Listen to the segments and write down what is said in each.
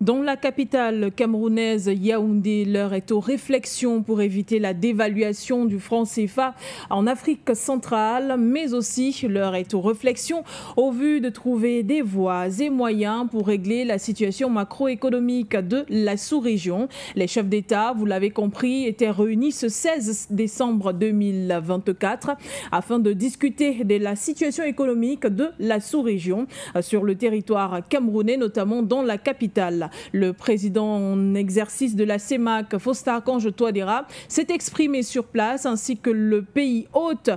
Dans la capitale camerounaise Yaoundé, l'heure est aux réflexions pour éviter la dévaluation du franc CFA en Afrique centrale, mais aussi l'heure est aux réflexions au vu de trouver des voies et moyens pour régler la situation macroéconomique de la sous-région. Les chefs d'État, vous l'avez compris, étaient réunis ce 16 décembre 2024 afin de discuter de la situation économique de la sous-région sur le territoire camerounais, notamment dans la capitale. Le président en exercice de la CEMAC, Faustin Archange Touadéra, s'est exprimé sur place, ainsi que le pays hôte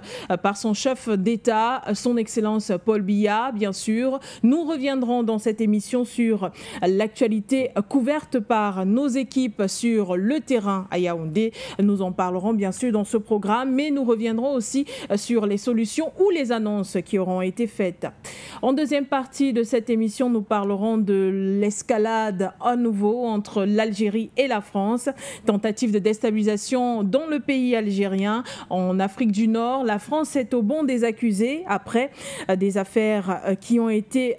par son chef d'État, son Excellence Paul Biya, bien sûr. Nous reviendrons dans cette émission sur l'actualité couverte par nos équipes sur le terrain à Yaoundé. Nous en parlerons bien sûr dans ce programme, mais nous reviendrons aussi sur les solutions ou les annonces qui auront été faites. En deuxième partie de cette émission, nous parlerons de l'escalade à nouveau entre l'Algérie et la France. Tentative de déstabilisation dans le pays algérien. En Afrique du Nord, la France est au banc des accusés après des affaires qui ont été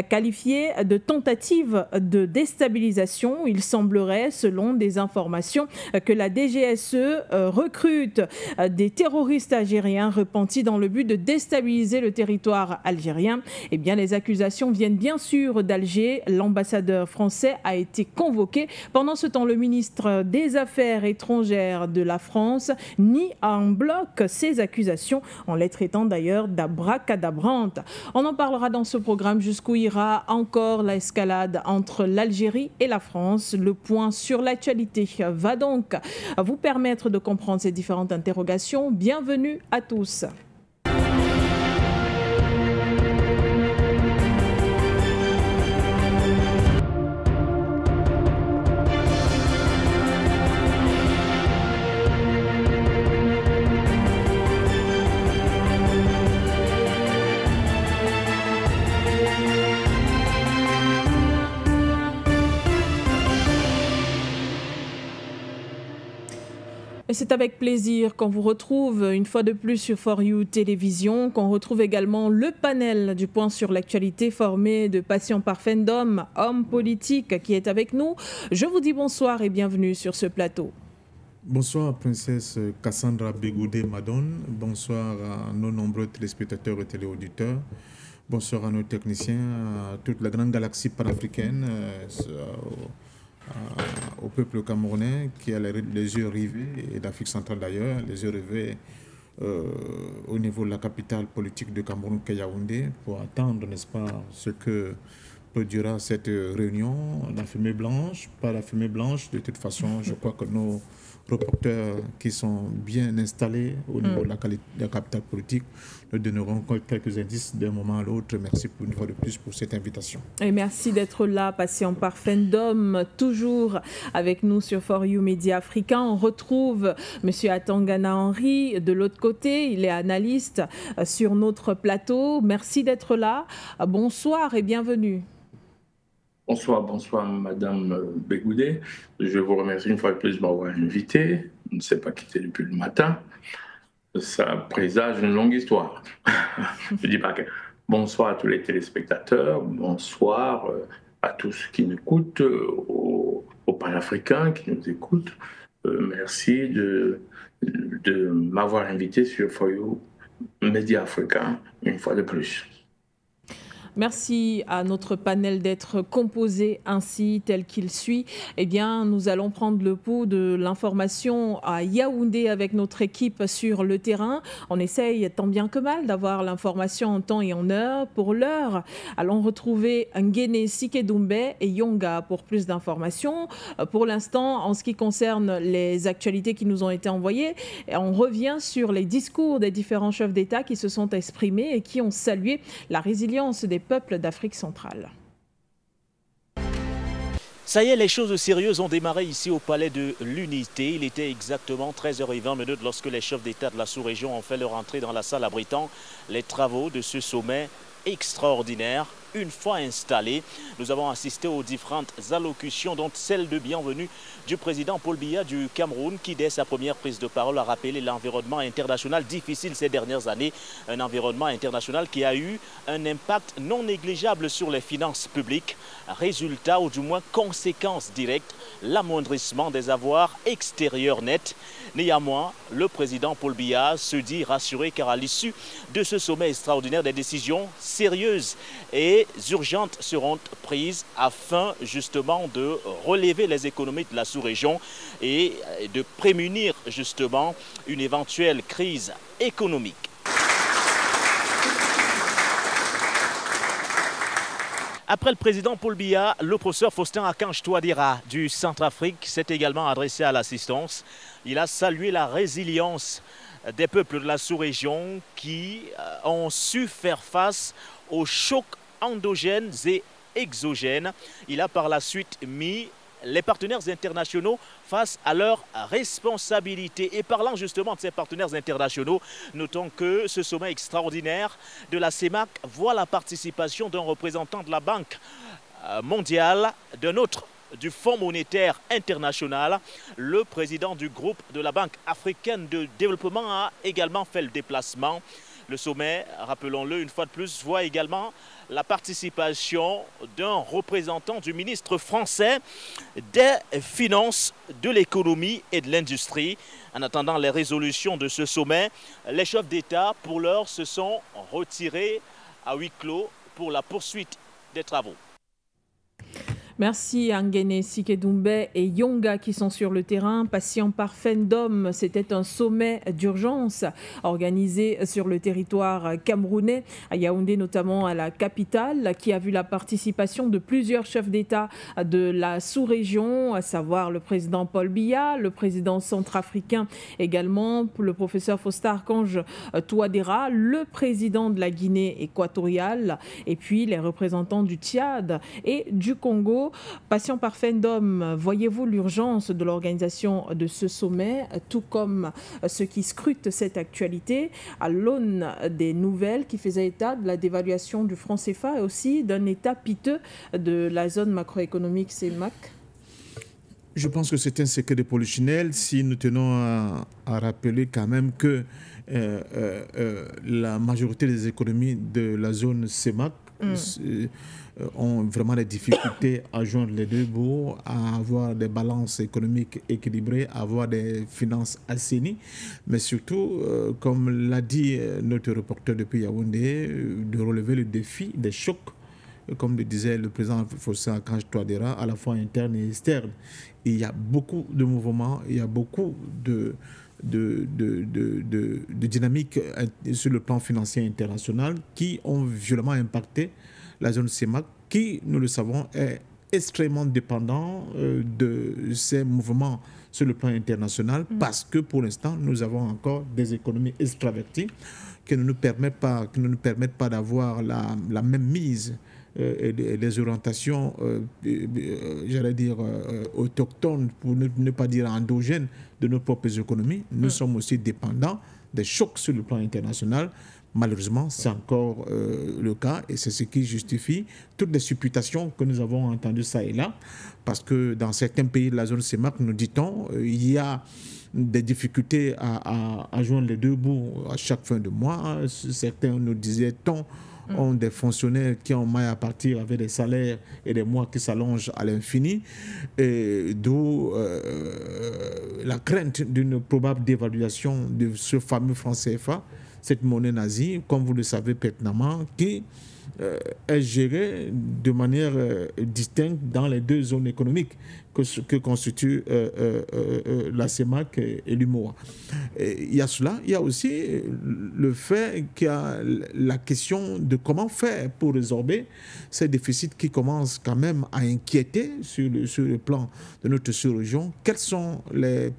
qualifiées de tentatives de déstabilisation. Il semblerait, selon des informations, que la DGSE recrute des terroristes algériens repentis dans le but de déstabiliser le territoire algérien. Eh bien, les accusations viennent bien sûr d'Alger. L'ambassadeur français a été convoqué. Pendant ce temps, le ministre des Affaires étrangères de la France nie en bloc ces accusations, en les traitant d'ailleurs d'abracadabrantes. On en parlera dans ce programme jusqu'où ira encore l'escalade entre l'Algérie et la France. Le point sur l'actualité va donc vous permettre de comprendre ces différentes interrogations. Bienvenue à tous. Et c'est avec plaisir qu'on vous retrouve une fois de plus sur For You Télévision, qu'on retrouve également le panel du point sur l'actualité formé de patients parfaits d'hommes, hommes politiques qui est avec nous. Je vous dis bonsoir et bienvenue sur ce plateau. Bonsoir princesse Cassandra Bégoudé-Madone, bonsoir à nos nombreux téléspectateurs et téléauditeurs, bonsoir à nos techniciens, à toute la grande galaxie panafricaine, au peuple camerounais qui a les yeux rivés, et d'Afrique centrale d'ailleurs, les yeux rivés au niveau de la capitale politique de Cameroun, Yaoundé, pour attendre, n'est-ce pas, ce que produira cette réunion. La fumée blanche, pas la fumée blanche, de toute façon, je crois que nos reporters qui sont bien installés au niveau de la capitale politique nous donneront quelques indices d'un moment à l'autre. Merci pour une fois de plus pour cette invitation. Et merci d'être là, patient parfait d'homme, toujours avec nous sur For You Média Africain. On retrouve M. Atangana Henry de l'autre côté, il est analyste sur notre plateau. Merci d'être là. Bonsoir et bienvenue. Bonsoir Madame Bégoudé. Je vous remercie une fois de plus de m'avoir invité. Je ne sais pas quitter depuis le matin. Ça présage une longue histoire. Je dis pas que bonsoir à tous les téléspectateurs, bonsoir à tous qui nous écoutent, aux panafricains qui nous écoutent. Merci de m'avoir invité sur For You Média Africain une fois de plus. Merci à notre panel d'être composé ainsi, tel qu'il suit. Eh bien, nous allons prendre le pouls de l'information à Yaoundé avec notre équipe sur le terrain. On essaye tant bien que mal d'avoir l'information en temps et en heure. Pour l'heure, allons retrouver Nguéné Sikedoumbé et Yonga pour plus d'informations. Pour l'instant, en ce qui concerne les actualités qui nous ont été envoyées, on revient sur les discours des différents chefs d'État qui se sont exprimés et qui ont salué la résilience des peuples d'Afrique centrale. Ça y est, les choses sérieuses ont démarré ici au Palais de l'Unité. Il était exactement 13h20 lorsque les chefs d'État de la sous-région ont fait leur entrée dans la salle abritant les travaux de ce sommet extraordinaire une fois installés. Nous avons assisté aux différentes allocutions, dont celle de bienvenue du président Paul Biya du Cameroun, qui dès sa première prise de parole a rappelé l'environnement international difficile ces dernières années. Un environnement international qui a eu un impact non négligeable sur les finances publiques. Résultat, ou du moins conséquence directe, l'amoindrissement des avoirs extérieurs nets. Néanmoins, le président Paul Biya se dit rassuré car à l'issue de ce sommet extraordinaire, des décisions sérieuses et urgentes seront prises afin justement de relever les économies de la sous-région et de prémunir justement une éventuelle crise économique. Après le président Paul Biya, le professeur Faustin Archange Touadéra du Centrafrique s'est également adressé à l'assistance. Il a salué la résilience des peuples de la sous-région qui ont su faire face aux chocs endogènes et exogènes. Il a par la suite mis les partenaires internationaux face à leurs responsabilités. Et parlant justement de ces partenaires internationaux, notons que ce sommet extraordinaire de la CEMAC voit la participation d'un représentant de la Banque mondiale, d'un autre du Fonds monétaire international. Le président du groupe de la Banque africaine de développement a également fait le déplacement. Le sommet, rappelons-le une fois de plus, voit également la participation d'un représentant du ministre français des Finances, de l'économie et de l'industrie. En attendant les résolutions de ce sommet, les chefs d'État, pour l'heure, se sont retirés à huis clos pour la poursuite des travaux. Merci Angene Sikedumbe et Yonga qui sont sur le terrain. Patient par Fendom, c'était un sommet d'urgence organisé sur le territoire camerounais, à Yaoundé notamment à la capitale, qui a vu la participation de plusieurs chefs d'État de la sous-région, à savoir le président Paul Biya, le président centrafricain également, le professeur Faustin Archange Touadéra, le président de la Guinée équatoriale et puis les représentants du Tchad et du Congo. Patient par Fendom, voyez-vous l'urgence de l'organisation de ce sommet, tout comme ceux qui scrutent cette actualité à l'aune des nouvelles qui faisaient état de la dévaluation du franc CFA et aussi d'un état piteux de la zone macroéconomique CEMAC? Je pense que c'est un secret de polichinelle si nous tenons à rappeler quand même que la majorité des économies de la zone CEMAC ont vraiment des difficultés à joindre les deux bouts, à avoir des balances économiques équilibrées, à avoir des finances assainies, mais surtout, comme l'a dit notre reporter depuis Yaoundé, de relever le défi des chocs, comme le disait le président Faustin Archange Touadéra, à la fois interne et externe. Il y a beaucoup de mouvements, il y a beaucoup de dynamique sur le plan financier international qui ont violemment impacté la zone CEMAC, qui, nous le savons, est extrêmement dépendant de ces mouvements sur le plan international parce que pour l'instant, nous avons encore des économies extraverties qui ne nous permettent pas d'avoir la même mise et les orientations, j'allais dire, autochtones, pour ne pas dire endogènes, de nos propres économies. Nous sommes aussi dépendants des chocs sur le plan international. Malheureusement, c'est encore le cas et c'est ce qui justifie toutes les supputations que nous avons entendues ça et là. Parce que dans certains pays de la zone CEMAC, nous dit-on, il y a des difficultés à joindre les deux bouts à chaque fin de mois. Certains nous disaient-on ont des fonctionnaires qui ont maille à partir avec des salaires et des mois qui s'allongent à l'infini, d'où la crainte d'une probable dévaluation de ce fameux franc CFA, cette monnaie nazie, comme vous le savez pertinemment, qui est gérée de manière distincte dans les deux zones économiques que constituent la CEMAC et l'UMOA. Il y a cela, il y a aussi le fait qu'il y a la question de comment faire pour résorber ces déficits qui commencent quand même à inquiéter sur le plan de notre sous-région. Quels sont les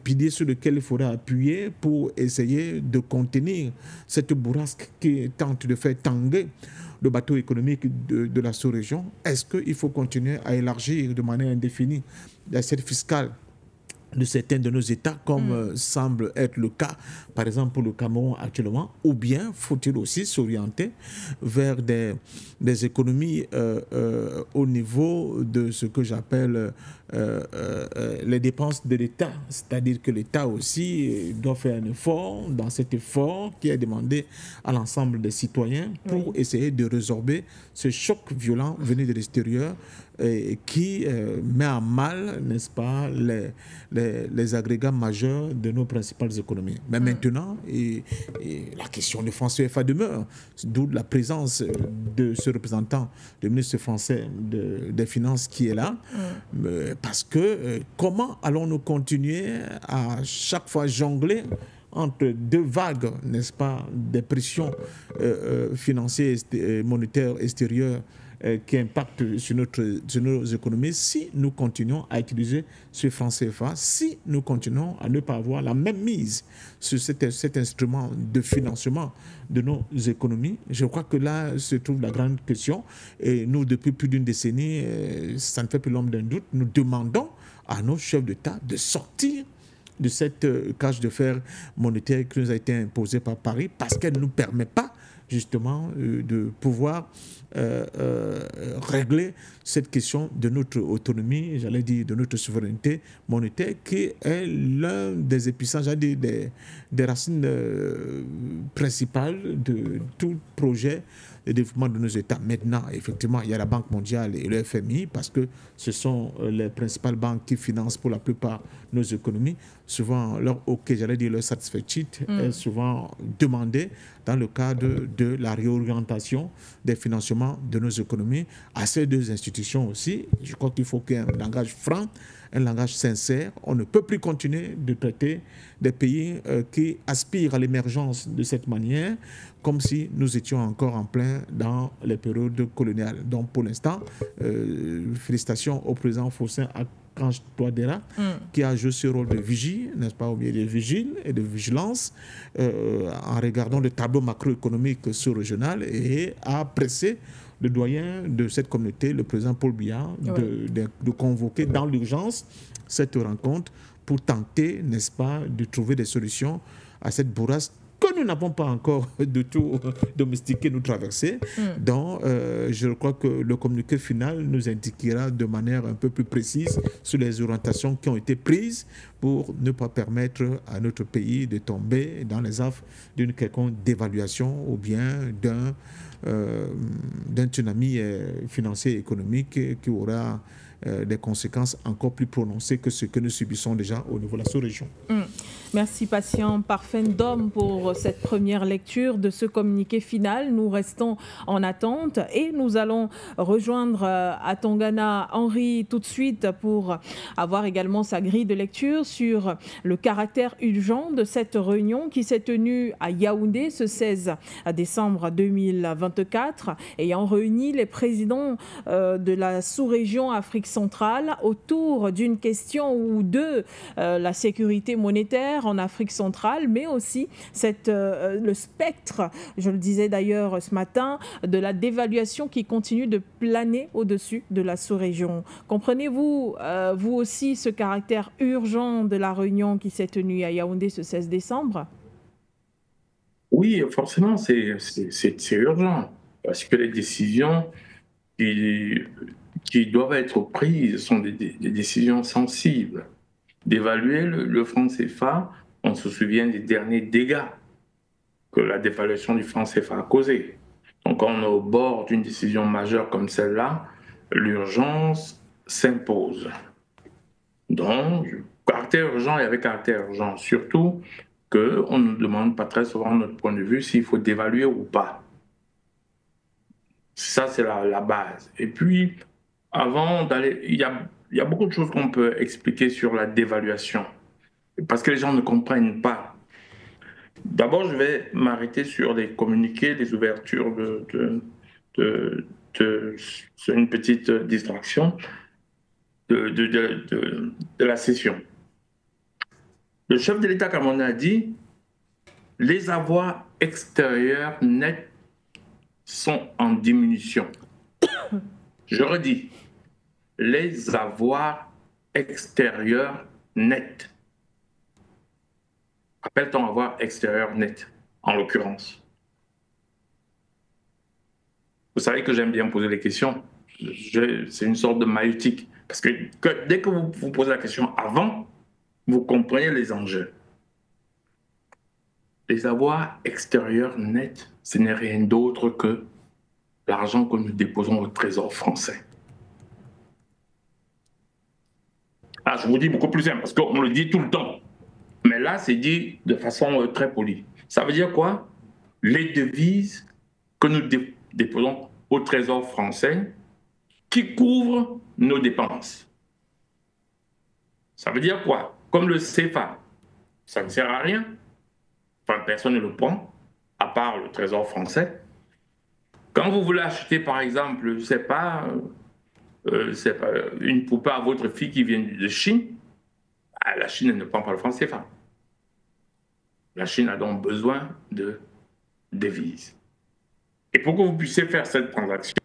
piliers sur lesquels il faudra appuyer pour essayer de contenir cette bourrasque qui tente de faire tanguer le bateau économique de la sous-région? Est-ce qu'il faut continuer à élargir de manière indéfinie l'assiette fiscale de certains de nos États, comme semble être le cas, par exemple, pour le Cameroun actuellement, ou bien faut-il aussi s'orienter vers des économies au niveau de ce que j'appelle les dépenses de l'État, c'est-à-dire que l'État aussi doit faire un effort, dans cet effort qui est demandé à l'ensemble des citoyens pour essayer de résorber ce choc violent venu de l'extérieur qui met à mal, n'est-ce pas, les agrégats majeurs de nos principales économies. Mais maintenant, la question du franc CFA demeure, d'où la présence de ce représentant, le ministre français des Finances qui est là, parce que comment allons-nous continuer à chaque fois jongler entre deux vagues, n'est-ce pas, des pressions financières et monétaires extérieures qui impactent sur nos économies si nous continuons à utiliser ce franc CFA, si nous continuons à ne pas avoir la même mise sur cet instrument de financement de nos économies. Je crois que là se trouve la grande question. Et nous, depuis plus d'une décennie, ça ne fait plus l'ombre d'un doute, nous demandons à nos chefs d'État de sortir de cette cage de fer monétaire qui nous a été imposée par Paris parce qu'elle ne nous permet pas justement de pouvoir régler cette question de notre autonomie, j'allais dire de notre souveraineté monétaire, qui est l'un des épicentres, j'allais dire des racines principales de tout projet de développement de nos États. Maintenant, effectivement, il y a la Banque mondiale et le FMI, parce que ce sont les principales banques qui financent pour la plupart nos économies. Souvent, leur j'allais dire leur satisfait est souvent demandé dans le cadre de la réorientation des financements de nos économies à ces deux institutions aussi. Je crois qu'il faut qu'il y ait un langage franc, un langage sincère. On ne peut plus continuer de traiter des pays qui aspirent à l'émergence de cette manière comme si nous étions encore en plein dans les périodes coloniales. Donc pour l'instant, félicitations au président Faustin Archange Touadéra qui a joué ce rôle de vigie, n'est-ce pas, au milieu de vigile et de vigilance en regardant le tableau macroéconomique sous-régional et a pressé le doyen de cette communauté, le président Paul Biya, de convoquer dans l'urgence cette rencontre pour tenter, n'est-ce pas, de trouver des solutions à cette bourrasque que nous n'avons pas encore du tout domestiqué, nous traverser. Donc, je crois que le communiqué final nous indiquera de manière un peu plus précise sur les orientations qui ont été prises pour ne pas permettre à notre pays de tomber dans les affres d'une quelconque dévaluation ou bien d'un tsunami financier et économique qui aura des conséquences encore plus prononcées que ce que nous subissons déjà au niveau de la sous-région. Merci Patient Parfendom pour cette première lecture de ce communiqué final. Nous restons en attente et nous allons rejoindre à Tongana Henri tout de suite pour avoir également sa grille de lecture sur le caractère urgent de cette réunion qui s'est tenue à Yaoundé ce 16 décembre 2024, ayant réuni les présidents de la sous-région Afrique centrale autour d'une question ou deux, la sécurité monétaire en Afrique centrale, mais aussi le spectre, je le disais d'ailleurs ce matin, de la dévaluation qui continue de planer au-dessus de la sous-région. Comprenez-vous, vous aussi, ce caractère urgent de la réunion qui s'est tenue à Yaoundé ce 16 décembre? Oui, forcément, c'est urgent, parce que les décisions qui doivent être prises sont des décisions sensibles. D'évaluer le franc CFA, on se souvient des derniers dégâts que la dévaluation du franc CFA a causé. Donc, quand on est au bord d'une décision majeure comme celle-là, l'urgence s'impose. Donc, caractère urgent et avec caractère urgent, surtout qu'on ne nous demande pas très souvent notre point de vue s'il faut dévaluer ou pas. Ça, c'est la base. Et puis, avant d'aller, il y a beaucoup de choses qu'on peut expliquer sur la dévaluation, parce que les gens ne comprennent pas. D'abord, je vais m'arrêter sur les communiqués, les ouvertures c'est une petite distraction de la session. Le chef de l'État camerounais a dit « Les avoirs extérieurs nets sont en diminution ». Je redis, les avoirs extérieurs net. Appelle-t-on avoir extérieur net, en l'occurrence? Vous savez que j'aime bien poser les questions. C'est une sorte de maïeutique. Parce que dès que vous vous posez la question avant, vous comprenez les enjeux. Les avoirs extérieurs nets, ce n'est rien d'autre que l'argent que nous déposons au Trésor français. Ah, je vous dis beaucoup plus simple, parce qu'on le dit tout le temps. Mais là, c'est dit de façon très polie. Ça veut dire quoi? Les devises que nous déposons au Trésor français qui couvrent nos dépenses. Ça veut dire quoi? Comme le CFA, ça ne sert à rien. Enfin, personne ne le prend, à part le Trésor français. Quand vous voulez acheter, par exemple, je ne sais pas, une poupée à votre fille qui vient de Chine, la Chine ne prend pas le franc CFA. La Chine a donc besoin de devises. Et pour que vous puissiez faire cette transaction,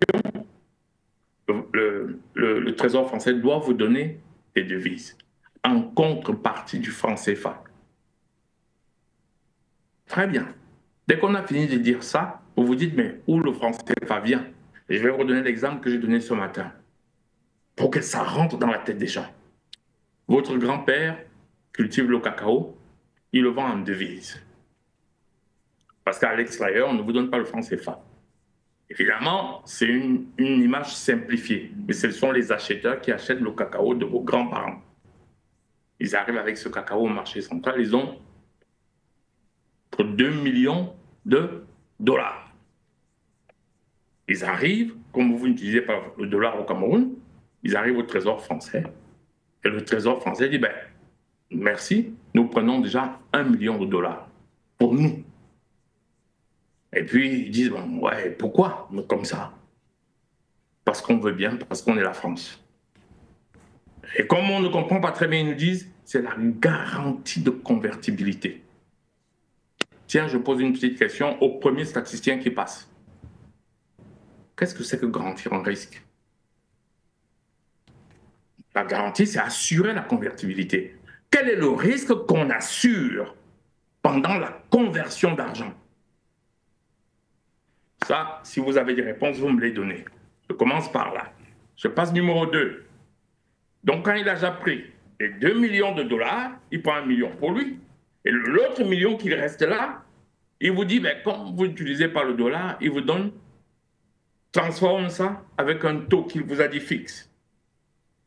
le Trésor français doit vous donner des devises en contrepartie du franc CFA. Très bien. Dès qu'on a fini de dire ça, vous vous dites, mais où le franc CFA vient? Et je vais redonner l'exemple que j'ai donné ce matin, pour que ça rentre dans la tête des gens. Votre grand-père cultive le cacao, il le vend en devise. Parce qu'à l'extérieur, on ne vous donne pas le franc CFA. Évidemment, c'est une image simplifiée, mais ce sont les acheteurs qui achètent le cacao de vos grands-parents. Ils arrivent avec ce cacao au marché central, ils ont pour 2 millions de dollars. Ils arrivent, comme vous n'utilisez pas le dollar au Cameroun, ils arrivent au Trésor français. Et le Trésor français dit, ben, merci, nous prenons déjà 1 million de dollars pour nous. Et puis, ils disent, bon, ouais, pourquoi comme ça? Parce qu'on veut bien, parce qu'on est la France. Et comme on ne comprend pas très bien, ils nous disent, c'est la garantie de convertibilité. Tiens, je pose une petite question au premier statisticien qui passe. Qu'est-ce que c'est que garantir un risque? La garantie, c'est assurer la convertibilité. Quel est le risque qu'on assure pendant la conversion d'argent? Ça, si vous avez des réponses, vous me les donnez. Je commence par là. Je passe numéro 2. Donc, quand il a déjà pris les 2 millions de dollars, il prend 1 million pour lui. Et l'autre million qui reste là, il vous dit, ben, comme vous n'utilisez pas le dollar, il vous donne, transforme ça avec un taux qu'il vous a dit fixe.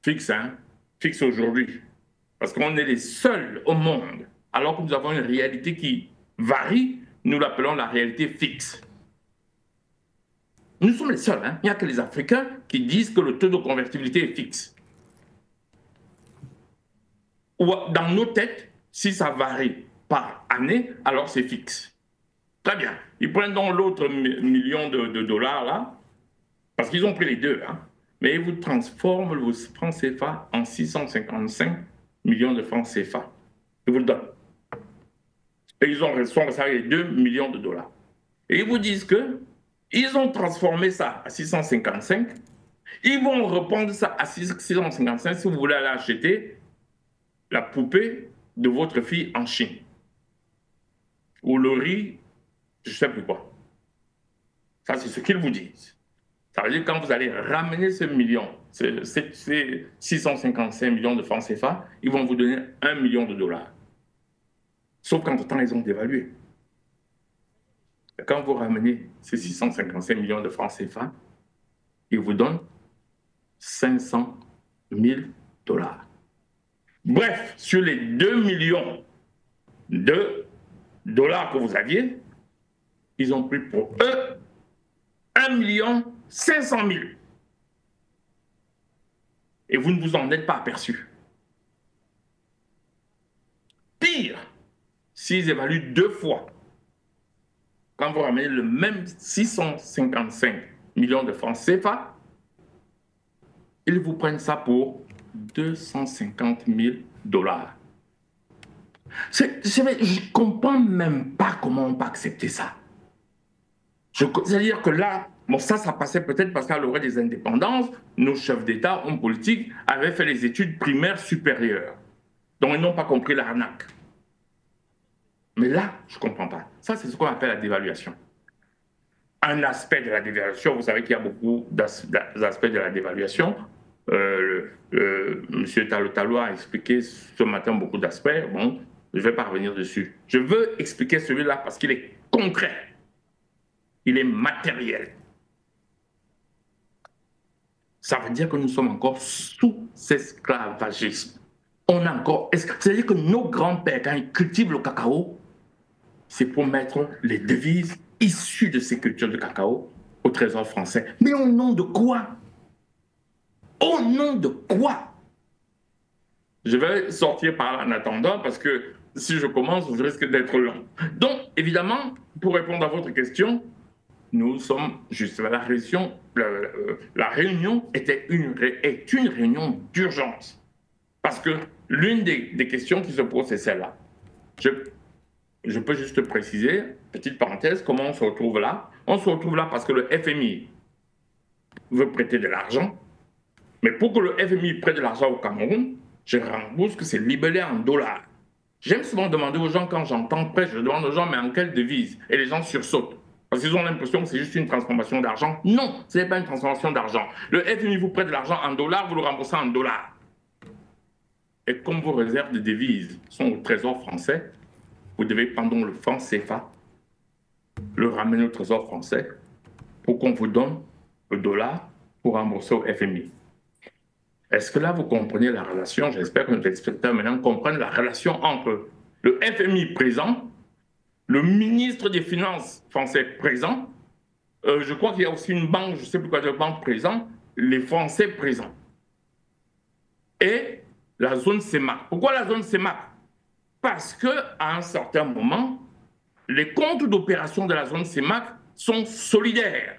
Fixe, hein? Fixe aujourd'hui. Parce qu'on est les seuls au monde, alors que nous avons une réalité qui varie, nous l'appelons la réalité fixe. Nous sommes les seuls, hein? Il n'y a que les Africains qui disent que le taux de convertibilité est fixe. Ou dans nos têtes, si ça varie par année, alors c'est fixe. Très bien. Ils prennent donc l'autre million de dollars là, parce qu'ils ont pris les deux, hein, mais ils vous transforment le franc CFA en 655 millions de francs CFA. Ils vous le donnent. Et ils ont reçu les 2 millions de dollars. Et ils vous disent que ils ont transformé ça à 655. Ils vont reprendre ça à 655 si vous voulez aller acheter la poupée de votre fille en Chine. Ou le riz, je ne sais plus quoi. Ça, c'est ce qu'ils vous disent. Ça veut dire que quand vous allez ramener ce million, ces 655 millions de francs CFA, ils vont vous donner 1 million de dollars. Sauf qu'entre-temps, ils ont dévalué. Et quand vous ramenez ces 655 millions de francs CFA, ils vous donnent 500 000 dollars. Bref, sur les 2 millions de dollars que vous aviez, ils ont pris pour eux 1 500 000. Et vous ne vous en êtes pas aperçu. Pire, s'ils évaluent 2 fois, quand vous ramenez le même 655 millions de francs CFA, ils vous prennent ça pour 250 000 dollars. Je ne comprends même pas comment on peut accepter ça. C'est-à-dire que là, bon, ça passait peut-être parce qu'à l'orée des indépendances, nos chefs d'État, hommes politiques, avaient fait les études primaires supérieures. Donc, ils n'ont pas compris l'arnaque. Mais là, je ne comprends pas. Ça, c'est ce qu'on appelle la dévaluation. Un aspect de la dévaluation, vous savez qu'il y a beaucoup d'aspects de la dévaluation. Monsieur Talo a expliqué ce matin beaucoup d'aspects. Bon, je ne vais pas revenir dessus. Je veux expliquer celui-là parce qu'il est concret. Il est matériel. Ça veut dire que nous sommes encore sous esclavagisme. On a encore... C'est-à-dire que nos grands-pères, quand ils cultivent le cacao, c'est pour mettre les devises issues de ces cultures de cacao au trésor français. Mais au nom de quoi? Au nom de quoi? Je vais sortir par là en attendant parce que si je commence, je risque d'être long. Donc, évidemment, pour répondre à votre question, nous sommes juste à la réunion. La réunion est une réunion d'urgence. Parce que l'une des questions qui se posent, c'est celle-là. Je peux juste préciser, petite parenthèse, comment on se retrouve là. On se retrouve là parce que le FMI veut prêter de l'argent. Mais pour que le FMI prête de l'argent au Cameroun, je rembourse que c'est libellé en dollars. J'aime souvent demander aux gens, quand j'entends prêt, je demande aux gens, mais en quelle devise? Et les gens sursautent. Parce qu'ils ont l'impression que c'est juste une transformation d'argent. Non, ce n'est pas une transformation d'argent. Le FMI vous prête de l'argent en dollars, vous le remboursez en dollars. Et comme vos réserves de devises sont au trésor français, vous devez prendre le franc CFA, le ramener au trésor français pour qu'on vous donne le dollar pour rembourser au FMI. Est-ce que là, vous comprenez la relation? J'espère que nos téléspectateurs maintenant comprennent la relation entre le FMI présent, le ministre des Finances français présent, je crois qu'il y a aussi une banque, je ne sais plus quoi de banque présent, les Français présents. Et la zone CEMAC. Pourquoi la zone CEMAC? Parce qu'à un certain moment, les comptes d'opération de la zone CEMAC sont solidaires.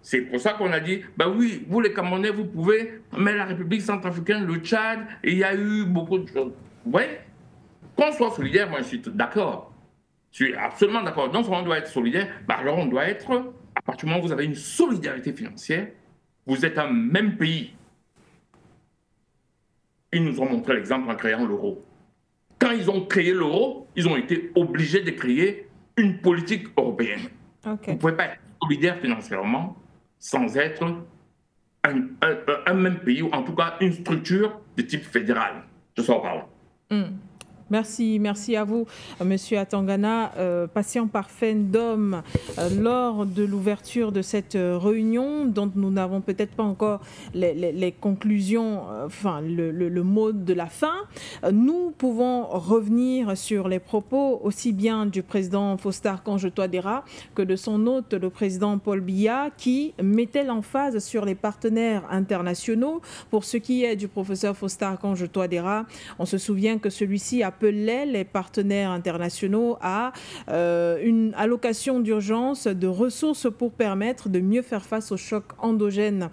C'est pour ça qu'on a dit, bah oui, vous les Camerounais, vous pouvez, mais la République centrafricaine, le Tchad, il y a eu beaucoup de choses. Oui, qu'on soit solidaire, moi je suis d'accord. Je suis absolument d'accord. Non seulement on doit être solidaire, bah alors on doit être, à partir du moment où vous avez une solidarité financière, vous êtes un même pays. Ils nous ont montré l'exemple en créant l'euro. Quand ils ont créé l'euro, ils ont été obligés de créer une politique européenne. Okay. Vous ne pouvez pas être solidaire financièrement sans être un même pays, ou en tout cas une structure de type fédéral. Je sors par là. Merci à vous, Monsieur Atangana. Patient parfait d'homme, lors de l'ouverture de cette réunion, dont nous n'avons peut-être pas encore les conclusions, enfin le mot de la fin, nous pouvons revenir sur les propos aussi bien du président Faustin-Archange Touadéra que de son hôte, le président Paul Biya, qui mettait l'emphase sur les partenaires internationaux. Pour ce qui est du professeur Faustin-Archange Touadéra, on se souvient que celui-ci appelait les partenaires internationaux à une allocation d'urgence de ressources pour permettre de mieux faire face aux chocs endogènes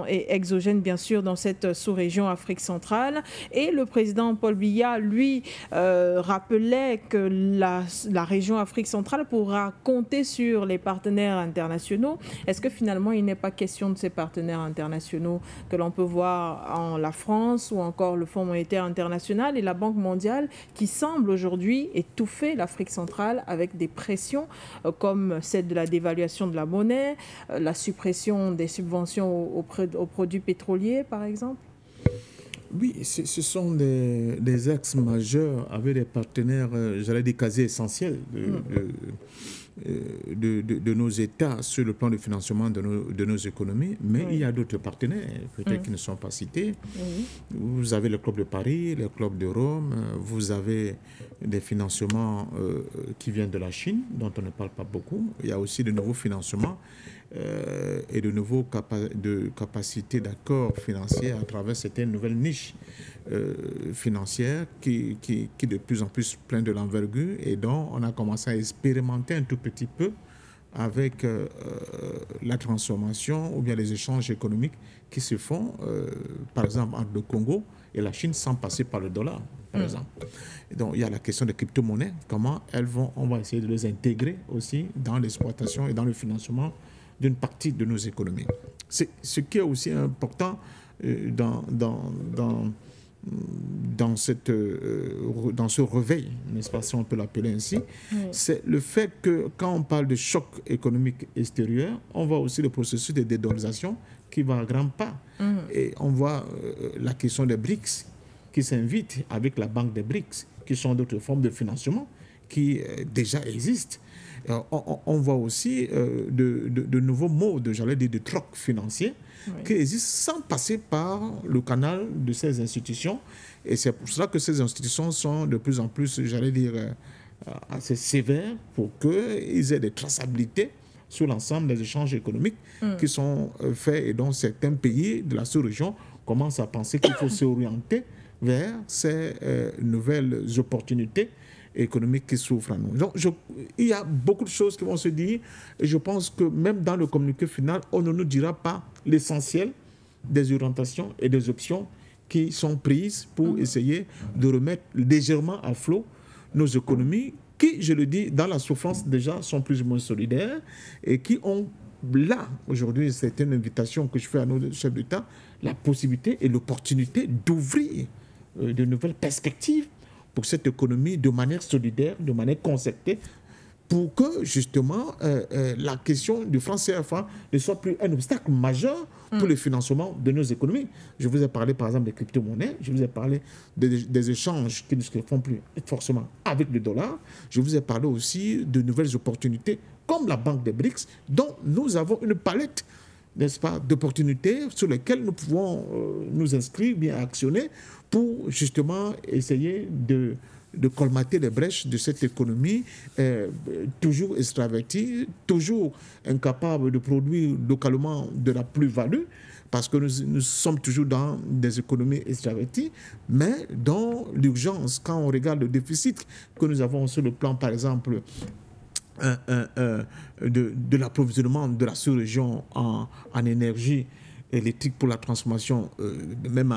et exogènes, bien sûr, dans cette sous-région Afrique centrale. Et le président Paul Biya, lui, rappelait que la région Afrique centrale pourra compter sur les partenaires internationaux. Est-ce que finalement, il n'est pas question de ces partenaires internationaux que l'on peut voir en la France ou encore le Fonds monétaire international et la Banque mondiale, qui semble aujourd'hui étouffer l'Afrique centrale avec des pressions comme celle de la dévaluation de la monnaie, la suppression des subventions aux produits pétroliers, par exemple? Oui, ce sont des axes majeurs avec des partenaires, j'allais dire quasi essentiels de nos États sur le plan de financement de nos économies, mais il y a d'autres partenaires, peut-être qui ne sont pas cités. Vous avez le Club de Paris, le Club de Rome, vous avez des financements qui viennent de la Chine, dont on ne parle pas beaucoup. Il y a aussi de nouveaux financements et de nouveaux capacités d'accord financiers à travers certaines nouvelles niches financières qui de plus en plus prennent de l'envergure et dont on a commencé à expérimenter un tout petit peu avec la transformation ou bien les échanges économiques qui se font, par exemple, entre le Congo et la Chine sans passer par le dollar, par exemple. Et donc, il y a la question des crypto-monnaies, comment on va essayer de les intégrer aussi dans l'exploitation et dans le financement d'une partie de nos économies. Ce qui est aussi important dans dans ce réveil, n'est-ce pas, si on peut l'appeler ainsi, c'est le fait que quand on parle de choc économique extérieur, on voit aussi le processus de dédollarisation qui va à grands pas. Et on voit la question des BRICS qui s'invite avec la banque des BRICS, qui sont d'autres formes de financement qui déjà existent. On voit aussi de nouveaux modes, j'allais dire, de troc financier qui existent sans passer par le canal de ces institutions. Et c'est pour cela que ces institutions sont de plus en plus, j'allais dire, assez sévères pour qu'ils aient des traçabilités sur l'ensemble des échanges économiques qui sont faits et dont certains pays de la sous-région commencent à penser qu'il faut s'orienter vers ces nouvelles opportunités économiques qui s'ouvrent à nous. Donc, il y a beaucoup de choses qui vont se dire et je pense que même dans le communiqué final, on ne nous dira pas l'essentiel des orientations et des options qui sont prises pour essayer de remettre légèrement à flot nos économies qui, je le dis, dans la souffrance déjà sont plus ou moins solidaires et qui ont là, aujourd'hui, c'est une invitation que je fais à nos chefs d'État, la possibilité et l'opportunité d'ouvrir de nouvelles perspectives pour cette économie de manière solidaire, de manière concertée, pour que justement la question du franc CFA ne soit plus un obstacle majeur pour le financement de nos économies. Je vous ai parlé par exemple des crypto-monnaies, je vous ai parlé des échanges qui ne se font plus forcément avec le dollar, je vous ai parlé aussi de nouvelles opportunités comme la banque des BRICS, dont nous avons une palette, n'est-ce pas, d'opportunités sur lesquelles nous pouvons nous inscrire, bien actionner, pour justement essayer de colmater les brèches de cette économie toujours extravertie, toujours incapable de produire localement de la plus-value, parce que nous sommes toujours dans des économies extraverties, mais dans l'urgence, quand on regarde le déficit que nous avons sur le plan, par exemple, de l'approvisionnement de la sous-région en énergie électrique pour la transformation, même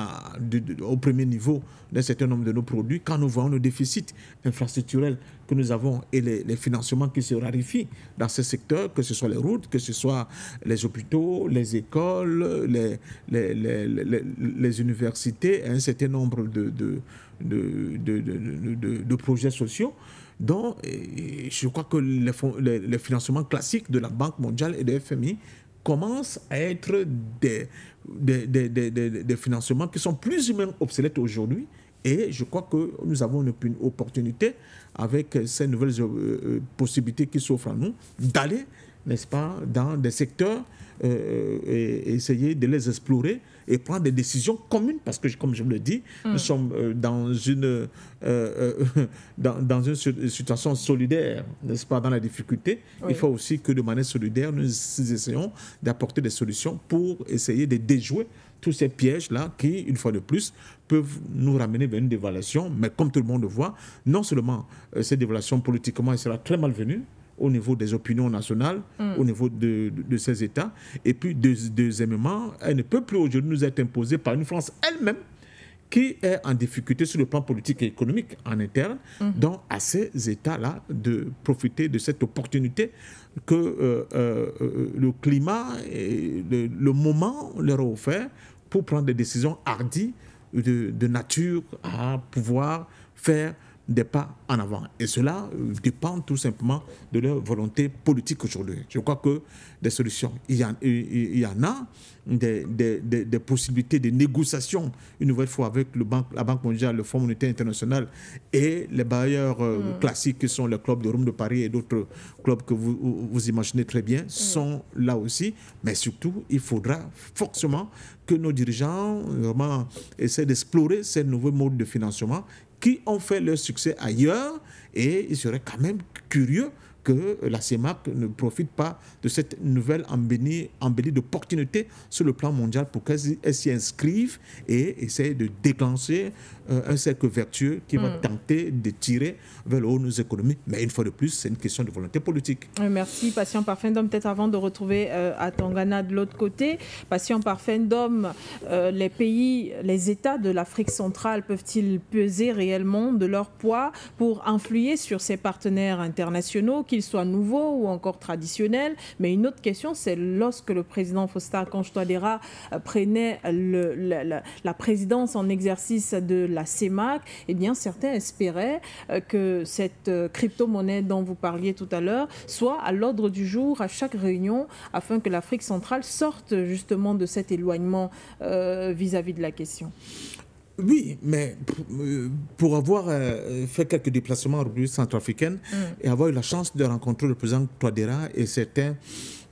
au premier niveau d'un certain nombre de nos produits, quand nous voyons le déficit infrastructurel que nous avons et les financements qui se raréfient dans ce secteur, que ce soit les routes, que ce soit les hôpitaux, les écoles, les universités, un certain nombre de projets sociaux. Donc, je crois que les financements classiques de la Banque mondiale et de FMI commencent à être des financements qui sont plus ou moins obsolètes aujourd'hui. Et je crois que nous avons une opportunité, avec ces nouvelles possibilités qui s'offrent à nous, d'aller, n'est-ce pas, dans des secteurs et essayer de les explorer et prendre des décisions communes, parce que, comme je vous le dis, nous sommes dans une situation solidaire, n'est-ce pas, dans la difficulté. Oui. Il faut aussi que de manière solidaire, nous essayons d'apporter des solutions pour essayer de déjouer tous ces pièges-là qui, une fois de plus, peuvent nous ramener vers une dévaluation. Mais comme tout le monde le voit, non seulement cette dévaluation politiquement, elle sera très malvenue au niveau des opinions nationales, au niveau de ces États. Et puis, deuxièmement, elle ne peut plus aujourd'hui nous être imposée par une France elle-même qui est en difficulté sur le plan politique et économique en interne. Donc, à ces États-là de profiter de cette opportunité que le climat et le moment leur a offert pour prendre des décisions hardies de nature à pouvoir faire des pas en avant. Et cela dépend tout simplement de leur volonté politique aujourd'hui. Je crois que des solutions, il y en a, des possibilités de négociation, une nouvelle fois avec la Banque mondiale, le Fonds monétaire international et les bailleurs classiques qui sont les clubs de Rome de Paris et d'autres clubs que vous imaginez très bien, sont là aussi. Mais surtout, il faudra forcément que nos dirigeants vraiment essaient d'explorer ces nouveaux modes de financement qui ont fait leur succès ailleurs, et il serait quand même curieux que la CEMAC ne profite pas de cette nouvelle embellie d'opportunités sur le plan mondial pour qu'elle s'y inscrive et essaye de déclencher un cercle vertueux qui va tenter de tirer vers le haut nos économies. Mais une fois de plus, c'est une question de volonté politique. Merci, Patient Parfendom. Peut-être avant de retrouver Atangana de l'autre côté, Patient Parfendom, les pays, les États de l'Afrique centrale peuvent-ils peser réellement de leur poids pour influer sur ces partenaires internationaux qui qu'il soit nouveau ou encore traditionnel. Mais une autre question, c'est lorsque le président Faustin-Archange Touadéra prenait la présidence en exercice de la CEMAC, eh bien, certains espéraient que cette crypto-monnaie dont vous parliez tout à l'heure soit à l'ordre du jour à chaque réunion afin que l'Afrique centrale sorte justement de cet éloignement vis-à-vis de la question. Oui, mais pour avoir fait quelques déplacements en République centrafricaine et avoir eu la chance de rencontrer le président Touadéra et certains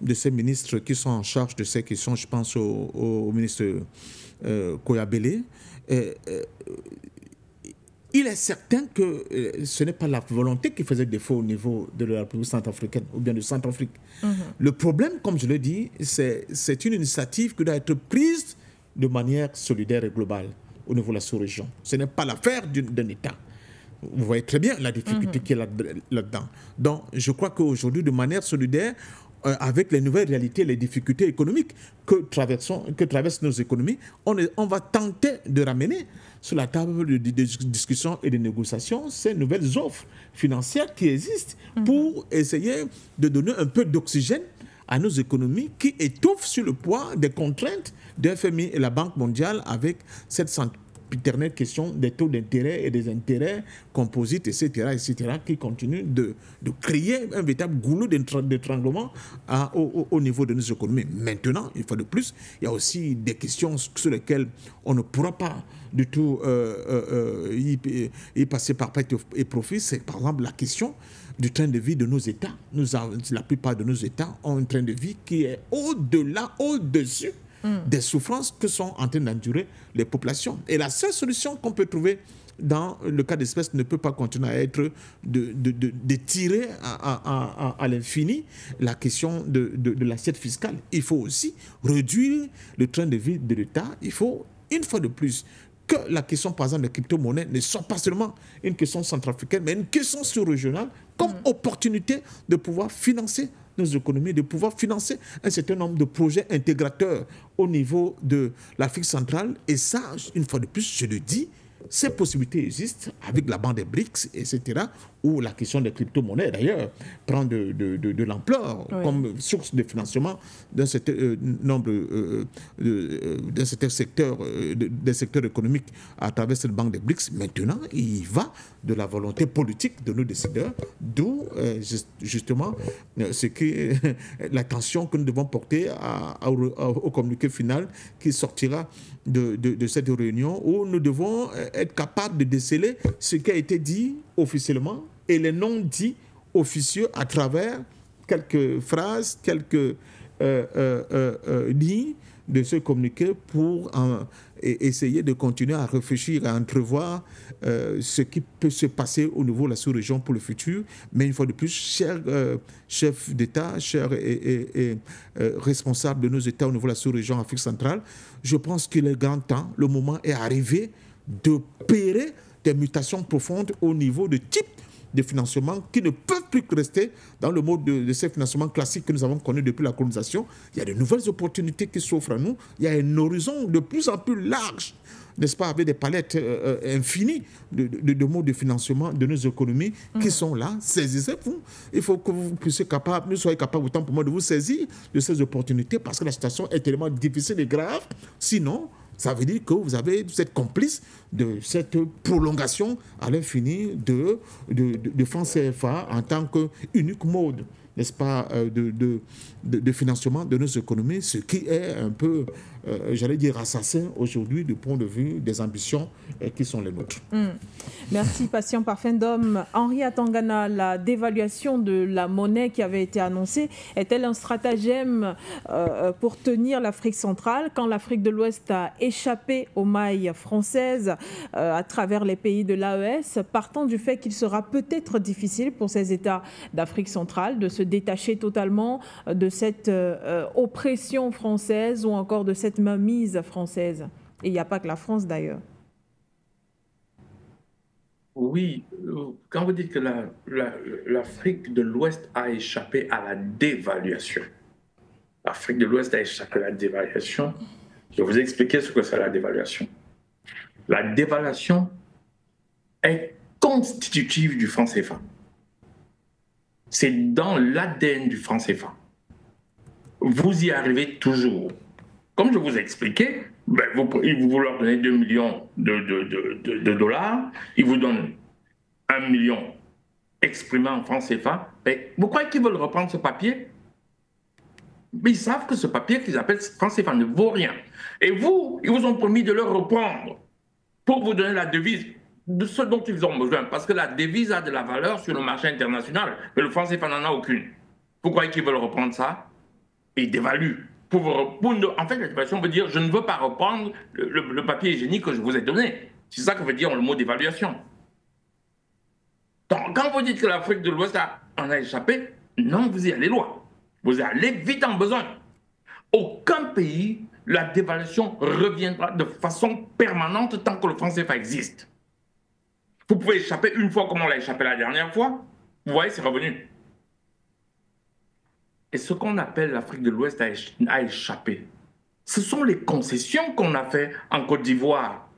de ces ministres qui sont en charge de ces questions, je pense au ministre Koyabele, il est certain que ce n'est pas la volonté qui faisait défaut au niveau de la République centrafricaine ou bien de Centrafrique. Le problème, comme je le dis, c'est une initiative qui doit être prise de manière solidaire et globale au niveau de la sous-région. Ce n'est pas l'affaire d'un État. Vous voyez très bien la difficulté qu'il y a là-dedans. Donc, je crois qu'aujourd'hui, de manière solidaire, avec les nouvelles réalités, les difficultés économiques que traversent nos économies, on va tenter de ramener sur la table de discussion et de négociation ces nouvelles offres financières qui existent pour essayer de donner un peu d'oxygène à nos économies qui étouffent sur le poids des contraintes de FMI et la Banque mondiale avec cette sempiternelle question des taux d'intérêt et des intérêts composites, etc., qui continuent de créer un véritable goulot d'étranglement au niveau de nos économies. Maintenant, une fois de plus, il y a aussi des questions sur lesquelles on ne pourra pas du tout y passer par perte et profit. C'est par exemple la question du train de vie de nos États. La plupart de nos États ont un train de vie qui est au-delà, au-dessus des souffrances que sont en train d'endurer les populations. Et la seule solution qu'on peut trouver dans le cas d'espèce ne peut pas continuer à être de tirer à l'infini la question de l'assiette fiscale. Il faut aussi réduire le train de vie de l'État. Il faut, une fois de plus, que la question, par exemple, des crypto-monnaies ne soit pas seulement une question centrafricaine, mais une question sous-régionale comme opportunité de pouvoir financer nos économies, de pouvoir financer un certain nombre de projets intégrateurs au niveau de l'Afrique centrale. Et ça, une fois de plus, je le dis, ces possibilités existent avec la bande des BRICS, etc., où la question des crypto-monnaies, d'ailleurs, prend de l'ampleur comme source de financement d'un certain nombre, d'un certain secteur, des secteurs économiques à travers cette banque des BRICS. Maintenant, il va de la volonté politique de nos décideurs, d'où justement l'attention que nous devons porter au communiqué final qui sortira de cette réunion, où nous devons être capables de déceler ce qui a été dit officiellement et les non-dits officieux à travers quelques phrases, quelques lignes de ce communiqué pour essayer de continuer à réfléchir, à entrevoir ce qui peut se passer au niveau de la sous-région pour le futur. Mais une fois de plus, chers chefs d'État, chers responsables de nos États au niveau de la sous-région Afrique centrale, je pense qu'il est grand temps, le moment est arrivé d'opérer des mutations profondes au niveau de type de financement qui ne peuvent plus rester dans le mode de ces financements classiques que nous avons connus depuis la colonisation. Il y a de nouvelles opportunités qui s'offrent à nous. Il y a un horizon de plus en plus large, n'est-ce pas, avec des palettes infinies de modes de financement de nos économies qui sont là. Saisissez-vous. Il faut que vous soyez capables autant pour moi de vous saisir de ces opportunités parce que la situation est tellement difficile et grave. Sinon, ça veut dire que vous êtes complice de cette prolongation à l'infini de francs CFA en tant qu'unique mode, n'est-ce pas, de financement de nos économies, ce qui est un peu, j'allais dire, assassin aujourd'hui du point de vue des ambitions qui sont les nôtres. Merci, Patient Parfum d'Homme. Henri Atangana, la dévaluation de la monnaie qui avait été annoncée, est-elle un stratagème pour tenir l'Afrique centrale quand l'Afrique de l'Ouest a échappé aux mailles françaises à travers les pays de l'AES, partant du fait qu'il sera peut-être difficile pour ces États d'Afrique centrale de se détacher totalement de cette oppression française ou encore de cette mainmise française. Et il n'y a pas que la France d'ailleurs. Oui, quand vous dites que l'Afrique de l'Ouest a échappé à la dévaluation, l'Afrique de l'Ouest a échappé à la dévaluation, je vais vous expliquer ce que c'est la dévaluation. La dévaluation est constitutive du franc CFA. C'est dans l'ADN du franc CFA. Vous y arrivez toujours. Comme je vous ai expliqué, ben vous leur donnez 2 millions de dollars, ils vous donnent 1 million exprimé en franc CFA. Mais vous croyez qu'ils veulent reprendre ce papier? Mais ils savent que ce papier qu'ils appellent franc CFA ne vaut rien. Et vous, ils vous ont promis de le reprendre pour vous donner la devise de ce dont ils ont besoin. Parce que la devise a de la valeur sur le marché international, mais le franc CFA n'en a aucune. Vous croyez qu'ils veulent reprendre ça? Ils dévaluent. En fait, la dévaluation veut dire je ne veux pas reprendre le papier hygiénique que je vous ai donné. C'est ça que veut dire le mot d'évaluation. Donc, quand vous dites que l'Afrique de l'Ouest en a échappé, non, vous y allez loin. Vous allez vite en besoin. Aucun pays, la dévaluation reviendra de façon permanente tant que le franc CFA existe. Vous pouvez échapper une fois comme on l'a échappé la dernière fois. Vous voyez, c'est revenu. Et ce qu'on appelle l'Afrique de l'Ouest a échappé. Ce sont les concessions qu'on a faites en Côte d'Ivoire,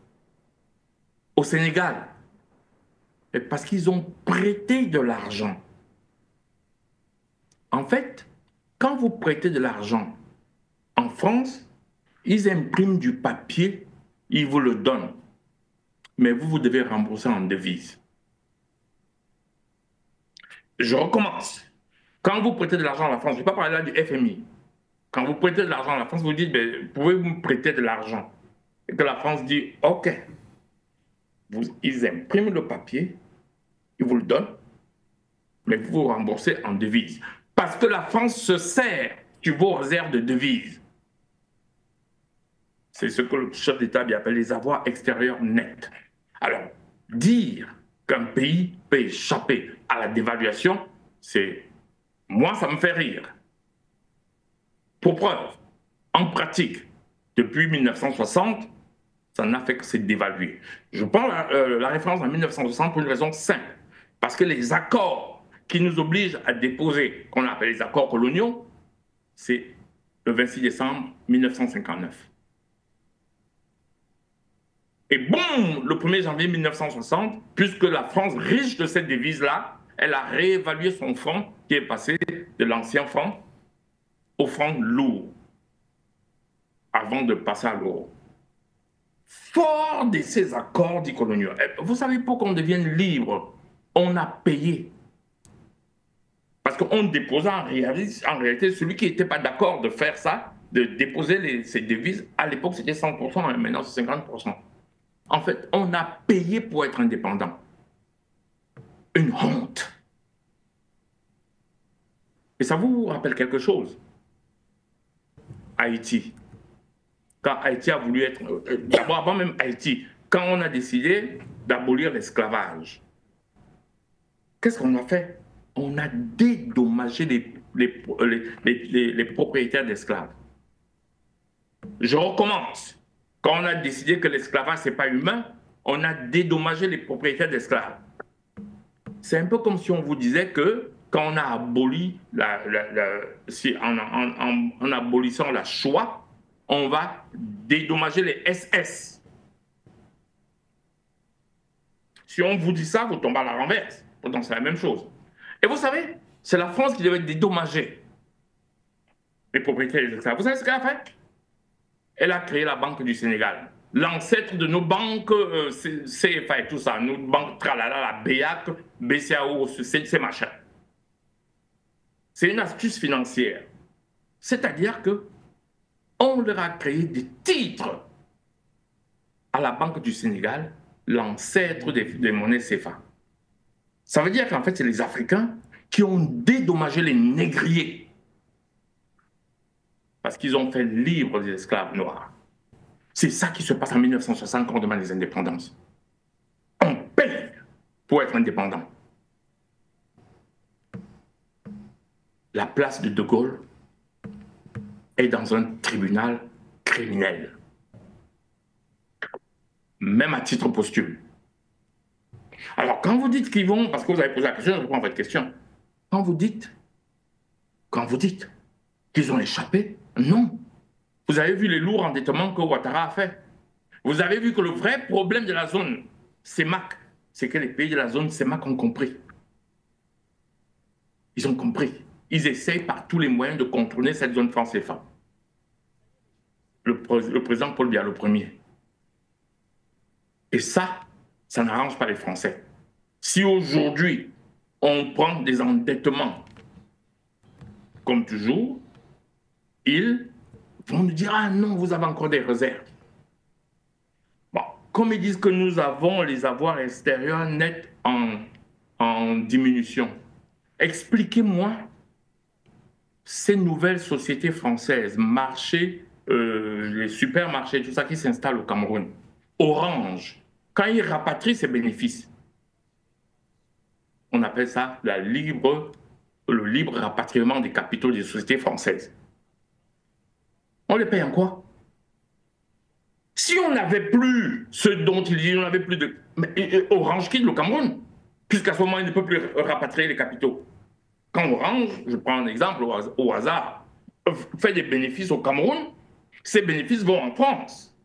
au Sénégal, et parce qu'ils ont prêté de l'argent. En fait, quand vous prêtez de l'argent en France, ils impriment du papier, ils vous le donnent. Mais vous devez rembourser en devise. Je recommence. Quand vous prêtez de l'argent à la France, je ne vais pas parler là du FMI. Quand vous prêtez de l'argent à la France, vous dites, pouvez-vous me prêter de l'argent? Et que la France dit, OK. Ils impriment le papier, ils vous le donnent, mais vous vous remboursez en devise. Parce que la France se sert sur vos réserves de devises. C'est ce que le chef d'État appelle les avoirs extérieurs nets. Alors, dire qu'un pays peut échapper à la dévaluation, moi, ça me fait rire. Pour preuve, en pratique, depuis 1960, ça n'a fait que se dévaluer. Je prends la référence en 1960 pour une raison simple. Parce que les accords qui nous obligent à déposer, qu'on appelle les accords coloniaux, c'est le 26 décembre 1959. Et boum, le 1er janvier 1960, puisque la France, riche de cette devise-là, elle a réévalué son franc qui est passé de l'ancien franc au franc lourd, avant de passer à l'euro. Fort de ces accords dits coloniaux, vous savez, pour qu'on devienne libre, on a payé. Parce qu'on déposait en réalité, celui qui n'était pas d'accord de faire ça, de déposer ces devises, à l'époque c'était 100%, maintenant c'est 50%. En fait, on a payé pour être indépendant. Une honte. Et ça vous rappelle quelque chose? Haïti. Quand Haïti a voulu être... D'abord, avant même Haïti, quand on a décidé d'abolir l'esclavage, qu'est-ce qu'on a fait? On a dédommagé les propriétaires d'esclaves. Je recommence. Quand on a décidé que l'esclavage, ce n'est pas humain, on a dédommagé les propriétaires d'esclaves. C'est un peu comme si on vous disait que quand on a aboli, en abolissant la Shoah, on va dédommager les SS. Si on vous dit ça, vous tombez à la renverse. Pourtant, c'est la même chose. Et vous savez, c'est la France qui devait dédommager les propriétaires des esclaves. Vous savez ce qu'elle a fait? Elle a créé la Banque du Sénégal. L'ancêtre de nos banques CFA et tout ça, nos banques tralala, la BEAC, BCAO, ces machins. C'est une astuce financière. C'est-à-dire que on leur a créé des titres à la Banque du Sénégal, l'ancêtre des monnaies CFA. Ça veut dire qu'en fait, c'est les Africains qui ont dédommagé les négriers parce qu'ils ont fait libre les esclaves noirs. C'est ça qui se passe en 1960 quand on demande les indépendances. On paye pour être indépendant. La place de De Gaulle est dans un tribunal criminel, même à titre posthume. Alors, quand vous dites qu'ils vont, parce que vous avez posé la question, je réponds à votre question. Quand vous dites qu'ils ont échappé, non. Vous avez vu les lourds endettements que Ouattara a fait. Vous avez vu que le vrai problème de la zone CEMAC, c'est que les pays de la zone CEMAC ont compris. Ils ont compris. Ils essayent par tous les moyens de contourner cette zone franc CFA. Le président Paul Biya, le premier. Et ça n'arrange pas les Français. Si aujourd'hui, on prend des endettements, comme toujours, ils vont nous dire « Ah non, vous avez encore des réserves. » Bon, comme ils disent que nous avons les avoirs extérieurs nets en diminution, expliquez-moi ces nouvelles sociétés françaises, marchés, les supermarchés, tout ça qui s'installe au Cameroun. Orange, quand ils rapatrient ses bénéfices, on appelle ça le libre rapatriement des capitaux des sociétés françaises. On les paye en quoi? Si on n'avait plus ce dont il dit, on n'avait plus de... Orange quitte le Cameroun, puisqu'à ce moment, il ne peut plus rapatrier les capitaux. Quand Orange, je prends un exemple au hasard, fait des bénéfices au Cameroun, ces bénéfices vont en France.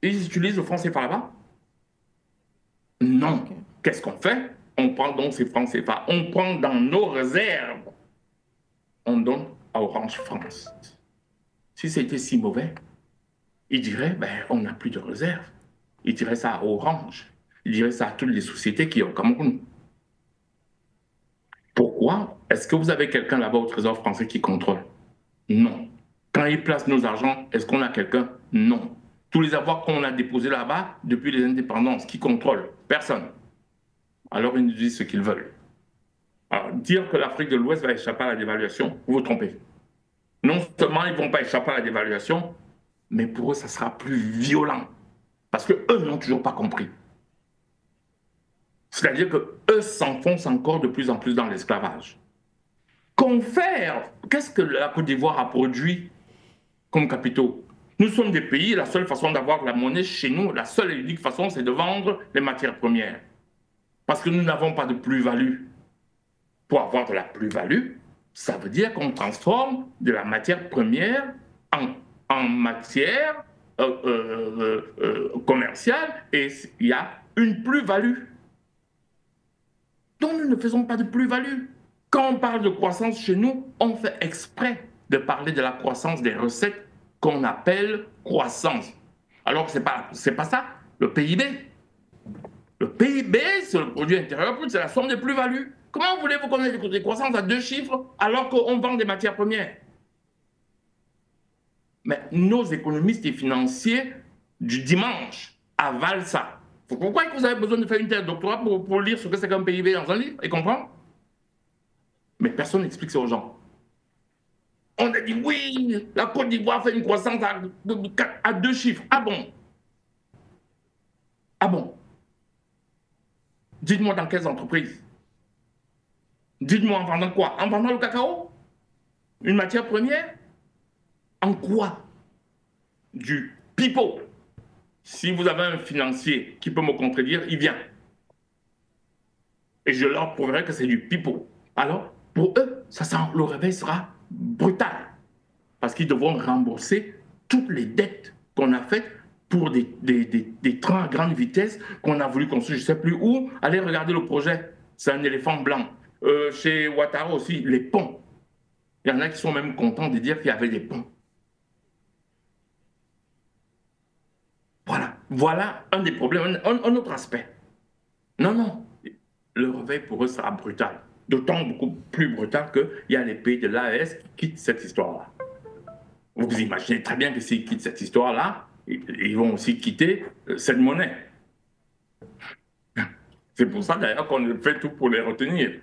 Ils utilisent le franc CFA là-bas? Non. Okay. Qu'est-ce qu'on fait? On prend donc ces francs CFA, on prend dans nos réserves, on donne à Orange France. Si c'était si mauvais, il dirait, ben, on n'a plus de réserve. Il dirait ça à Orange. Il dirait ça à toutes les sociétés qui sont au Cameroun. Pourquoi? Est-ce que vous avez quelqu'un là-bas au Trésor français qui contrôle? Non. Quand ils placent nos argents, est-ce qu'on a quelqu'un? Non. Tous les avoirs qu'on a déposés là-bas depuis les indépendances, qui contrôle? Personne. Alors ils nous disent ce qu'ils veulent. Alors, dire que l'Afrique de l'Ouest va échapper à la dévaluation, vous vous trompez. Non seulement ils ne vont pas échapper à la dévaluation, mais pour eux, ça sera plus violent. Parce qu'eux n'ont toujours pas compris. C'est-à-dire qu'eux s'enfoncent encore de plus en plus dans l'esclavage. Confère, qu'est-ce que la Côte d'Ivoire a produit comme capitaux? Nous sommes des pays, la seule façon d'avoir la monnaie chez nous, la seule et unique façon, c'est de vendre les matières premières. Parce que nous n'avons pas de plus-value. Pour avoir de la plus-value, ça veut dire qu'on transforme de la matière première en matière commerciale et il y a une plus-value. Donc nous ne faisons pas de plus-value. Quand on parle de croissance chez nous, on fait exprès de parler de la croissance des recettes qu'on appelle croissance. Alors que ce n'est pas ça, le PIB. Le PIB, c'est le produit intérieur brut, c'est la somme des plus-values. Comment voulez-vous qu'on ait des croissances à 2 chiffres alors qu'on vend des matières premières? Mais nos économistes et financiers du dimanche avalent ça. Pourquoi vous avez besoin de faire une thèse de doctorat pour lire ce que c'est qu'un PIB dans un livre et comprendre? Mais personne n'explique ça aux gens. On a dit oui, la Côte d'Ivoire fait une croissance à 2 chiffres. Ah bon? Ah bon? Dites-moi dans quelles entreprises? Dites-moi en vendant quoi? En vendant le cacao? Une matière première? En quoi? Du pipeau. Si vous avez un financier qui peut me contredire, il vient. Et je leur prouverai que c'est du pipeau. Alors, pour eux, le réveil sera brutal. Parce qu'ils devront rembourser toutes les dettes qu'on a faites pour des trains à grande vitesse qu'on a voulu construire, je ne sais plus où. Allez regarder le projet, c'est un éléphant blanc. Chez Ouattara aussi, les ponts. Il y en a qui sont même contents de dire qu'il y avait des ponts. Voilà un des problèmes, un autre aspect. Non, le réveil pour eux sera brutal. D'autant beaucoup plus brutal qu'il y a les pays de l'AES qui quittent cette histoire-là. Vous imaginez très bien que s'ils quittent cette histoire-là, ils vont aussi quitter cette monnaie. C'est pour ça d'ailleurs qu'on fait tout pour les retenir.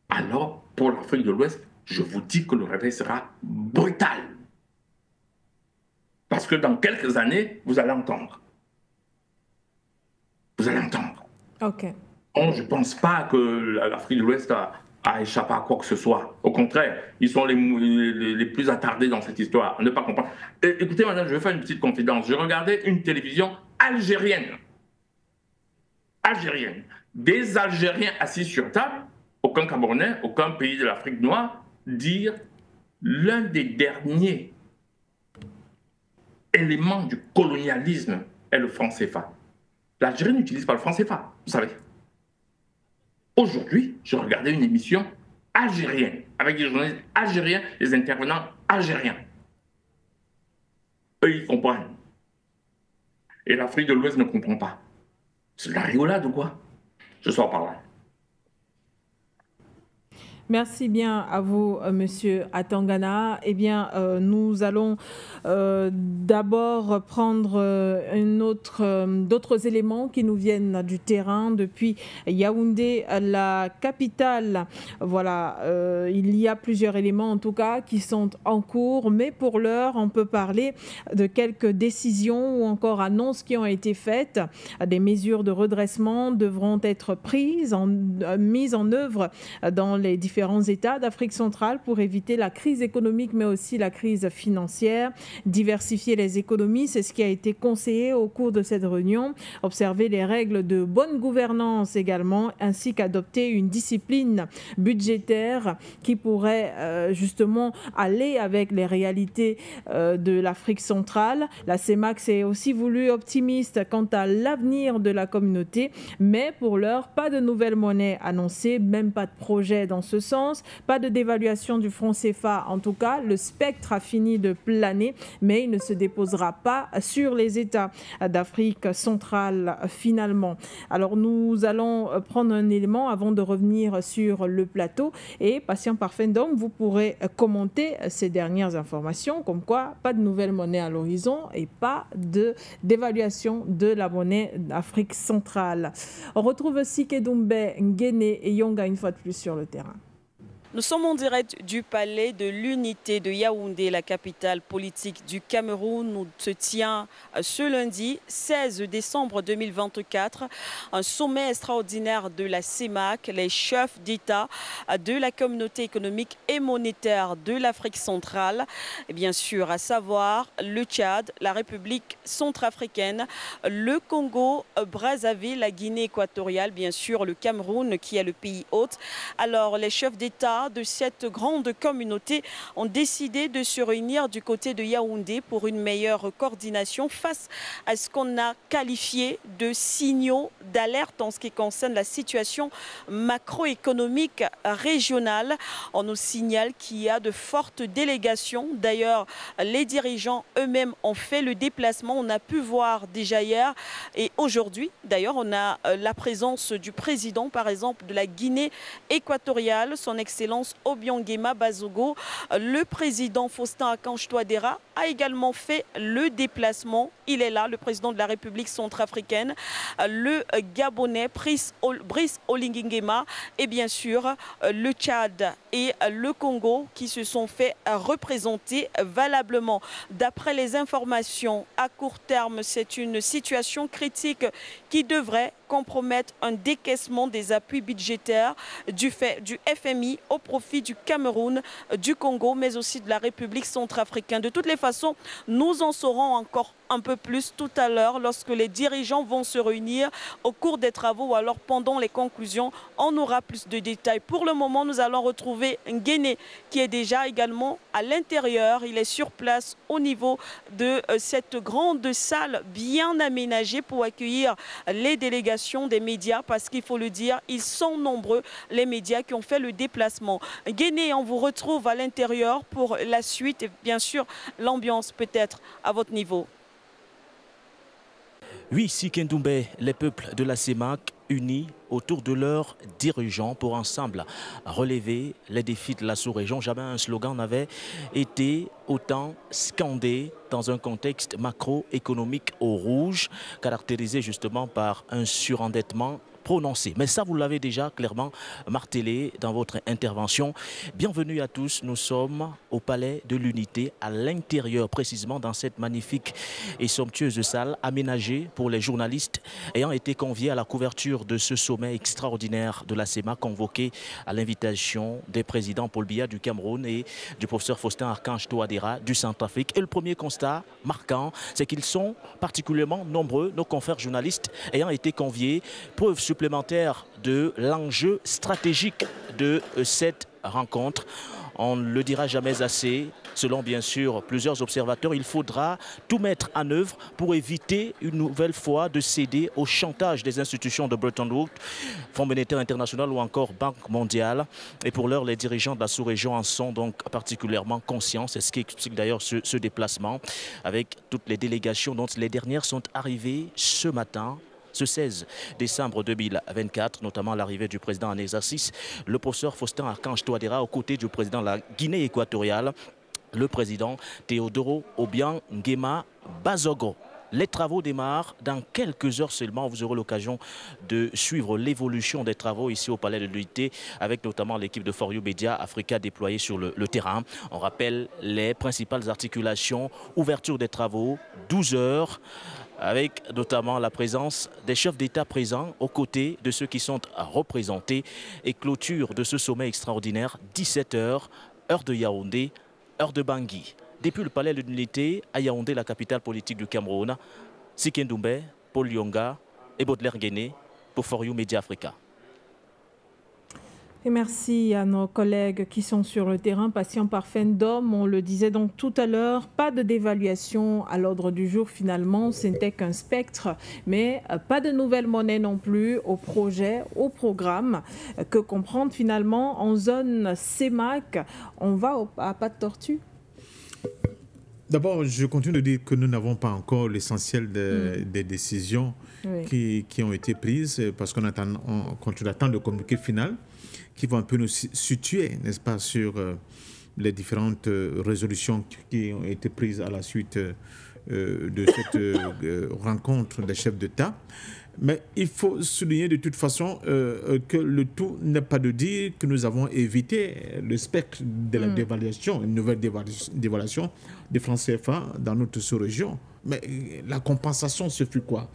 Alors, pour l'Afrique de l'Ouest, je vous dis que le réveil sera brutal. Parce que dans quelques années, vous allez entendre. Vous allez entendre. OK. Bon, je ne pense pas que l'Afrique de l'Ouest a échappé à quoi que ce soit. Au contraire, ils sont les plus attardés dans cette histoire. Ne pas comprendre. Écoutez, madame, je vais faire une petite confidence. Je regardais une télévision algérienne. Algérienne. Des Algériens assis sur table, aucun Camerounais, aucun pays de l'Afrique noire, dire l'un des derniers éléments du colonialisme est le franc CFA. L'Algérie n'utilise pas le franc CFA, vous savez. Aujourd'hui, je regardais une émission algérienne, avec des journalistes algériens, des intervenants algériens. Eux, ils comprennent. Et l'Afrique de l'Ouest ne comprend pas. C'est de la rigolade ou quoi? Je sors par là. Merci bien à vous, Monsieur Atangana. Eh bien, nous allons d'abord prendre d'autres éléments qui nous viennent du terrain depuis Yaoundé, la capitale. Voilà, il y a plusieurs éléments en tout cas qui sont en cours, mais pour l'heure, on peut parler de quelques décisions ou encore annonces qui ont été faites. Des mesures de redressement devront être mises en œuvre dans les différents États d'Afrique centrale pour éviter la crise économique mais aussi la crise financière. Diversifier les économies, c'est ce qui a été conseillé au cours de cette réunion. Observer les règles de bonne gouvernance également, ainsi qu'adopter une discipline budgétaire qui pourrait justement aller avec les réalités de l'Afrique centrale. La CEMAC s'est aussi voulu optimiste quant à l'avenir de la communauté, mais pour l'heure, pas de nouvelle monnaie annoncée, même pas de projet dans ce sens, pas de dévaluation du franc CFA. En tout cas, le spectre a fini de planer, mais il ne se déposera pas sur les États d'Afrique centrale finalement. Alors nous allons prendre un élément avant de revenir sur le plateau et patient parfait, donc vous pourrez commenter ces dernières informations comme quoi pas de nouvelle monnaie à l'horizon et pas de dévaluation de la monnaie d'Afrique centrale. On retrouve Sike Doumbé, Nguéné et Yonga une fois de plus sur le terrain. Nous sommes en direct du palais de l'unité de Yaoundé, la capitale politique du Cameroun. Nous se tient ce lundi 16 décembre 2024 un sommet extraordinaire de la CEMAC, les chefs d'État de la communauté économique et monétaire de l'Afrique centrale. Et bien sûr, à savoir le Tchad, la République centrafricaine, le Congo, Brazzaville, la Guinée équatoriale, bien sûr le Cameroun qui est le pays hôte. Alors les chefs d'État de cette grande communauté ont décidé de se réunir du côté de Yaoundé pour une meilleure coordination face à ce qu'on a qualifié de signaux d'alerte en ce qui concerne la situation macroéconomique régionale. On nous signale qu'il y a de fortes délégations. D'ailleurs, les dirigeants eux-mêmes ont fait le déplacement. On a pu voir déjà hier et aujourd'hui, d'ailleurs, on a la présence du président, par exemple, de la Guinée équatoriale, son Excellence Obiang Nguema Bazogo. Le président Faustin Archange Touadéra a également fait le déplacement. Il est là, le président de la République centrafricaine, le Gabonais Brice Oligui Nguema et bien sûr le Tchad et le Congo qui se sont fait représenter valablement. D'après les informations à court terme, c'est une situation critique qui devrait compromettre un décaissement des appuis budgétaires du FMI au profit du Cameroun, du Congo, mais aussi de la République centrafricaine. De toutes les façons, nous en saurons encore un peu plus tout à l'heure lorsque les dirigeants vont se réunir au cours des travaux ou alors pendant les conclusions. On aura plus de détails. Pour le moment, nous allons retrouver Nguéné qui est déjà également à l'intérieur. Il est sur place au niveau de cette grande salle bien aménagée pour accueillir les délégations des médias parce qu'il faut le dire, ils sont nombreux les médias qui ont fait le déplacement. Nguéné, on vous retrouve à l'intérieur pour la suite et bien sûr l'ambiance peut-être à votre niveau. Oui, Sike Doumbé, les peuples de la CEMAC unis autour de leurs dirigeants pour ensemble relever les défis de la sous-région. Jamais un slogan n'avait été autant scandé dans un contexte macroéconomique au rouge, caractérisé justement par un surendettement prononcé. Mais ça, vous l'avez déjà clairement martelé dans votre intervention. Bienvenue à tous. Nous sommes au Palais de l'Unité, à l'intérieur, précisément dans cette magnifique et somptueuse salle aménagée pour les journalistes ayant été conviés à la couverture de ce sommet extraordinaire de la CEMAC convoqué à l'invitation des présidents Paul Biya du Cameroun et du professeur Faustin Archange Touadéra du Centrafrique. Et le premier constat marquant, c'est qu'ils sont particulièrement nombreux, nos confrères journalistes ayant été conviés, preuve supplémentaire de l'enjeu stratégique de cette rencontre. On ne le dira jamais assez. Selon bien sûr plusieurs observateurs, il faudra tout mettre en œuvre pour éviter une nouvelle fois de céder au chantage des institutions de Bretton Woods, Fonds monétaire international ou encore Banque mondiale. Et pour l'heure, les dirigeants de la sous-région en sont donc particulièrement conscients. C'est ce qui explique d'ailleurs ce déplacement avec toutes les délégations dont les dernières sont arrivées ce matin. Ce 16 décembre 2024, notamment l'arrivée du président en exercice, le professeur Faustin Archange Touadéra, aux côtés du président de la Guinée équatoriale, le président Théodoro Obiang Nguema Bazogo. Les travaux démarrent dans quelques heures seulement. Vous aurez l'occasion de suivre l'évolution des travaux ici au Palais de l'Unité avec notamment l'équipe de For You Media Africa déployée sur le terrain. On rappelle les principales articulations, ouverture des travaux, 12 heures, avec notamment la présence des chefs d'État présents aux côtés de ceux qui sont représentés et clôture de ce sommet extraordinaire, 17 heures, heure de Yaoundé, heure de Bangui. Depuis le Palais de l'Unité à Yaoundé, la capitale politique du Cameroun, Siken Doumbé, Paul Lyonga et Baudelaire Guéné pour For You Media Africa. Et merci à nos collègues qui sont sur le terrain, patients par fin d'homme. On le disait donc tout à l'heure, pas de dévaluation à l'ordre du jour finalement, ce n'était qu'un spectre, mais pas de nouvelle monnaie non plus au projet, au programme. Que comprendre finalement en zone CEMAC, on va à pas de tortue? D'abord, je continue de dire que nous n'avons pas encore l'essentiel des décisions qui ont été prises parce qu'on continue d'attendre le communiqué final qui va un peu nous situer, n'est-ce pas, sur les différentes résolutions qui ont été prises à la suite de cette rencontre des chefs d'État. Mais il faut souligner de toute façon que le tout n'est pas de dire que nous avons évité le spectre de la dévaluation, une nouvelle dévaluation des francs CFA dans notre sous-région. Mais la compensation, ce fut quoi?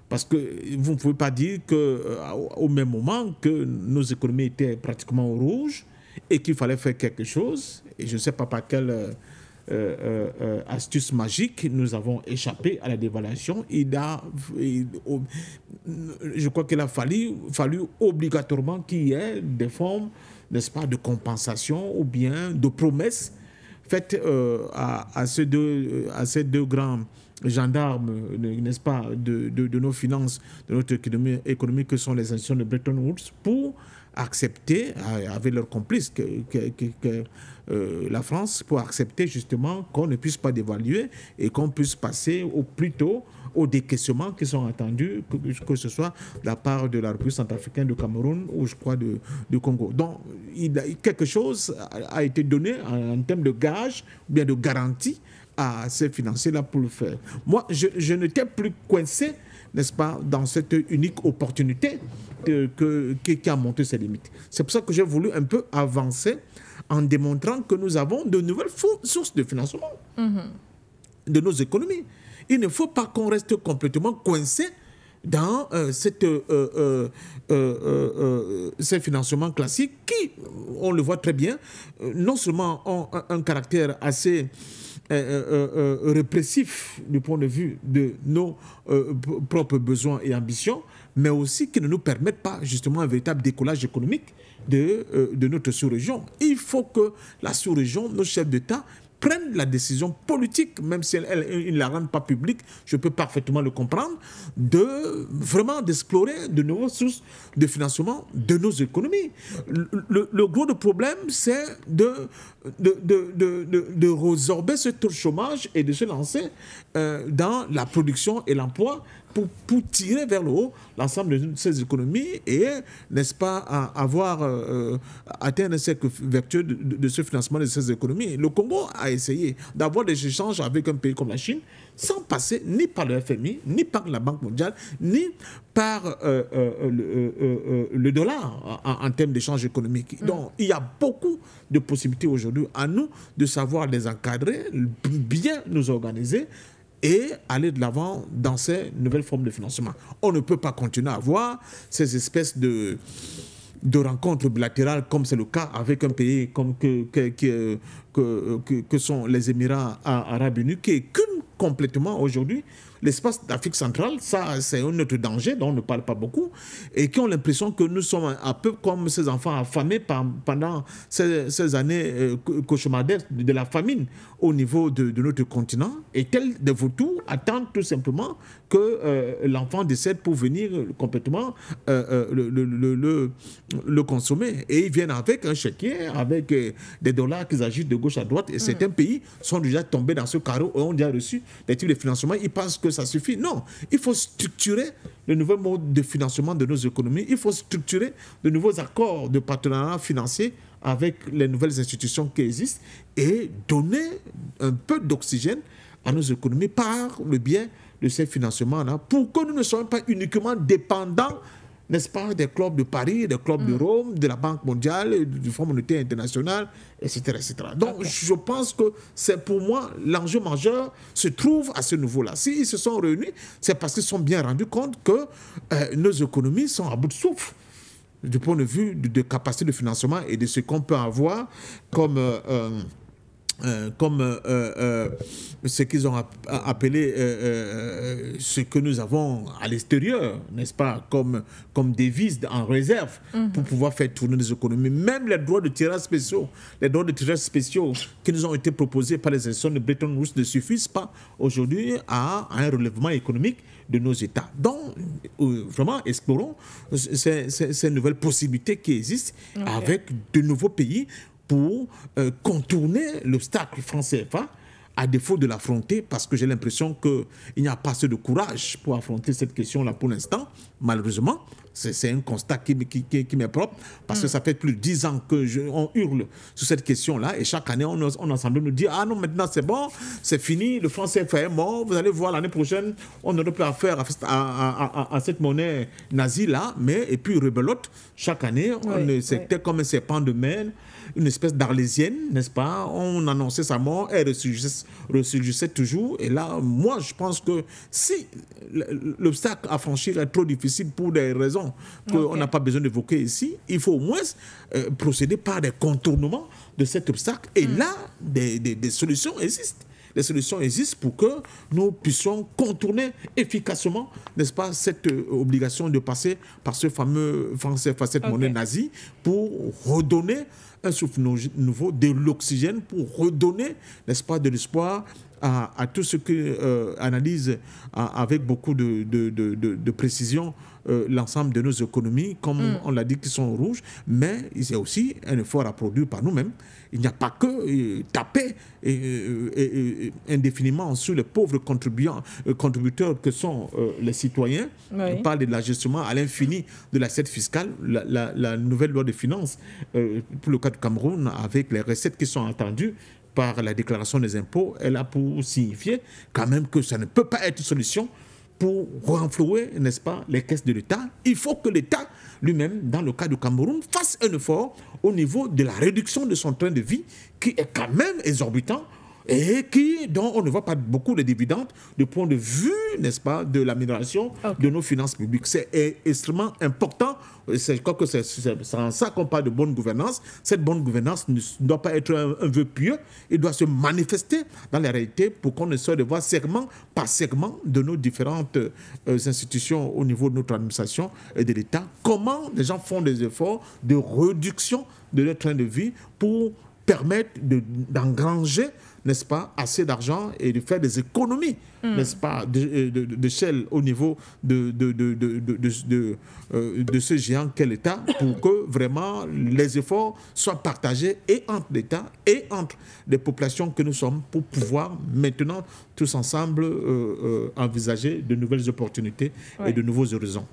Parce que vous ne pouvez pas dire qu'au même moment que nos économies étaient pratiquement au rouge et qu'il fallait faire quelque chose, et je ne sais pas par quelle astuce magique, nous avons échappé à la dévaluation. Je crois qu'il a fallu obligatoirement qu'il y ait des formes, n'est-ce pas, de compensation ou bien de promesses faites à ces deux grands gendarmes, n'est-ce pas, de nos finances, de notre économie que sont les institutions de Bretton Woods, pour accepter, avec leurs complices, la France, pour accepter justement qu'on ne puisse pas dévaluer et qu'on puisse passer au plus tôt aux décaissements qui sont attendus, que ce soit de la part de la République centrafricaine, du Cameroun ou je crois du Congo. Donc, quelque chose a été donné en termes de gage ou bien de garantie à ces financiers-là pour le faire. Moi, je n'étais plus coincé, n'est-ce pas, dans cette unique opportunité qui a montré ses limites. C'est pour ça que j'ai voulu un peu avancer en démontrant que nous avons de nouvelles sources de financement de nos économies. Il ne faut pas qu'on reste complètement coincé dans ces financements classiques qui, on le voit très bien, non seulement ont un caractère assez répressif du point de vue de nos propres besoins et ambitions, mais aussi qui ne nous permettent pas justement un véritable décollage économique de notre sous-région. Il faut que la sous-région, nos chefs d'État, prennent la décision politique, même si ils ne la rendent pas publique, je peux parfaitement le comprendre, vraiment d'explorer de nouvelles sources de financement de nos économies. Le gros problème, c'est de résorber ce taux de chômage et de se lancer dans la production et l'emploi pour tirer vers le haut l'ensemble de ces économies et, n'est-ce pas, avoir atteint un cercle vertueux de ce financement de ces économies. Le Congo a essayé d'avoir des échanges avec un pays comme la Chine sans passer ni par le FMI, ni par la Banque mondiale, ni par le dollar en termes d'échanges économiques. Donc, il y a beaucoup de possibilités aujourd'hui à nous de savoir les encadrer, bien nous organiser et aller de l'avant dans ces nouvelles formes de financement. On ne peut pas continuer à avoir ces espèces de rencontres bilatérales comme c'est le cas avec un pays comme que sont les Émirats arabes unis qui écument complètement aujourd'hui l'espace d'Afrique centrale, ça c'est un autre danger dont on ne parle pas beaucoup, et qui ont l'impression que nous sommes un peu comme ces enfants affamés pendant ces années cauchemardesques de la famine au niveau de notre continent, et tels des vautours attendent tout simplement que l'enfant décède pour venir complètement le consommer. Et ils viennent avec un chéquier, avec des dollars qu'ils agitent de gauche à droite, et certains pays sont déjà tombés dans ce carreau et ont déjà reçu des types de financement. Ils pensent que ça suffit. Non, il faut structurer le nouveau mode de financement de nos économies. Il faut structurer de nouveaux accords de partenariat financier avec les nouvelles institutions qui existent et donner un peu d'oxygène à nos économies par le biais de ces financements-là, pour que nous ne soyons pas uniquement dépendants, n'est-ce pas, des clubs de Paris, des clubs de Rome, de la Banque mondiale, du Fonds monétaire international, etc. etc. Donc, je pense que c'est pour moi l'enjeu majeur se trouve à ce niveau-là. S'ils se sont réunis, c'est parce qu'ils se sont bien rendus compte que nos économies sont à bout de souffle du point de vue de capacité de financement et de ce qu'on peut avoir comme ce qu'ils ont appelé ce que nous avons à l'extérieur, n'est-ce pas, comme devise en réserve pour pouvoir faire tourner les économies. Même les droits de tirage spéciaux, qui nous ont été proposés par les institutions de Bretton Woods ne suffisent pas aujourd'hui à un relèvement économique de nos États. Donc, vraiment, explorons ces nouvelles possibilités qui existent avec de nouveaux pays pour contourner l'obstacle franc CFA, à défaut de l'affronter, parce que j'ai l'impression qu'il n'y a pas assez de courage pour affronter cette question-là pour l'instant, malheureusement. C'est un constat qui m'est propre, parce que ça fait plus de 10 ans qu'on hurle sur cette question-là, et chaque année, on semble nous dire « Ah non, maintenant c'est bon, c'est fini, le franc CFA est mort, vous allez voir l'année prochaine, on n'aura plus affaire à cette monnaie nazie-là », mais et puis rebelote, chaque année, c'était comme un serpent de mer, une espèce d'arlésienne, n'est-ce pas? On annonçait sa mort, elle ressurgissait toujours. Et là, moi, je pense que si l'obstacle à franchir est trop difficile pour des raisons qu'on n'a pas besoin d'évoquer ici, il faut au moins procéder par des contournements de cet obstacle. Et là, des solutions existent. Les solutions existent pour que nous puissions contourner efficacement, n'est-ce pas, cette obligation de passer par ce fameux franc CFA, cette monnaie nazie, pour redonner un souffle nouveau, de l'oxygène, pour redonner, n'est-ce pas, de l'espoir à tout ce que analyse avec beaucoup de précision l'ensemble de nos économies, comme on l'a dit, qui sont rouges, mais il y a aussi un effort à produire par nous-mêmes. Il n'y a pas que taper indéfiniment sur les pauvres contributeurs que sont les citoyens. On parle de l'ajustement à l'infini de l'assiette fiscale. La nouvelle loi de finances pour le cas du Cameroun, avec les recettes qui sont attendues par la déclaration des impôts, elle a pour signifier quand même que ça ne peut pas être une solution pour renflouer, n'est-ce pas, les caisses de l'État. Il faut que l'État lui-même, dans le cas du Cameroun, fasse un effort au niveau de la réduction de son train de vie, qui est quand même exorbitant et dont on ne voit pas beaucoup de dividendes du point de vue, n'est-ce pas, de l'amélioration de nos finances publiques. C'est extrêmement important. Je crois que c'est en ça qu'on parle de bonne gouvernance. Cette bonne gouvernance ne doit pas être un vœu pieux. Il doit se manifester dans la réalité pour qu'on essaie de voir segment par segment de nos différentes institutions au niveau de notre administration et de l'État, comment les gens font des efforts de réduction de leur train de vie pour permettre d'engranger, n'est-ce pas, assez d'argent et de faire des économies, n'est-ce pas, d'échelle au niveau de ce géant qu'est l'État, pour que vraiment les efforts soient partagés et entre l'État et entre les populations que nous sommes, pour pouvoir maintenant tous ensemble envisager de nouvelles opportunités et de nouveaux horizons.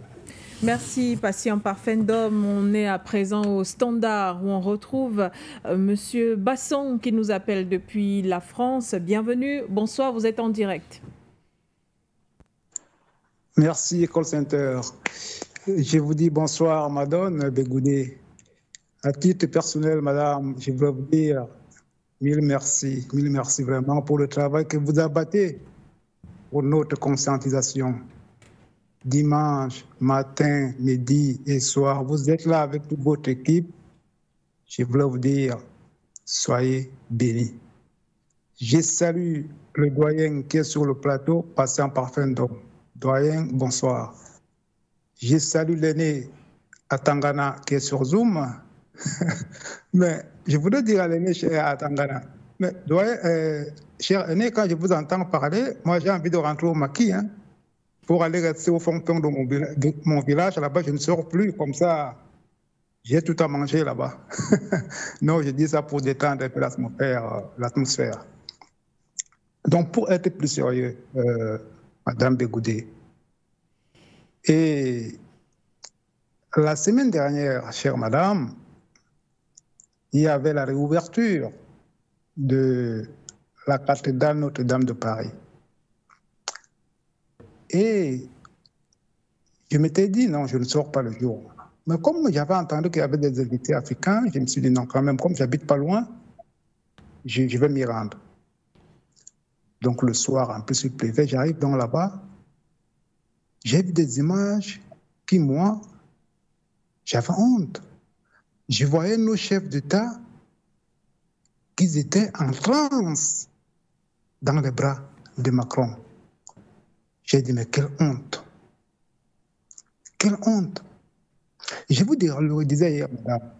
Merci, Patient Parfendum. On est à présent au Standard où on retrouve Monsieur Basson qui nous appelle depuis la France. Bienvenue. Bonsoir, vous êtes en direct. Merci, Call Center. Je vous dis bonsoir, Madame Begoudé. À titre personnel, Madame, je voudrais vous dire mille merci vraiment pour le travail que vous abattez pour notre conscientisation. Dimanche, matin, midi et soir, vous êtes là avec toute votre équipe. Je voulais vous dire, soyez bénis. Je salue le doyen qui est sur le plateau, passant par fin d'homme. Doyen, bonsoir. Je salue l'aîné à Tangana qui est sur Zoom. Mais je voudrais dire à l'aîné à Tangana, mais doyen, cher aîné, quand je vous entends parler, moi j'ai envie de rentrer au maquis, hein, pour aller rester au fond de mon village. Là-bas, je ne sors plus, comme ça, j'ai tout à manger là-bas. Non, je dis ça pour détendre un peu l'atmosphère. Donc, pour être plus sérieux, Madame Begoudé, et la semaine dernière, chère Madame, il y avait la réouverture de la cathédrale Notre-Dame de Paris. Et je m'étais dit, non, je ne sors pas le jour. Mais comme j'avais entendu qu'il y avait des invités africains, je me suis dit, non, quand même, comme j'habite pas loin, je vais m'y rendre. Donc le soir, un peu il pleuvait, j'arrive donc là-bas, j'ai vu des images qui, moi, j'avais honte. Je voyais nos chefs d'État qui étaient en transe dans les bras de Macron. J'ai dit, mais quelle honte! Quelle honte! Je vous le disais hier, madame,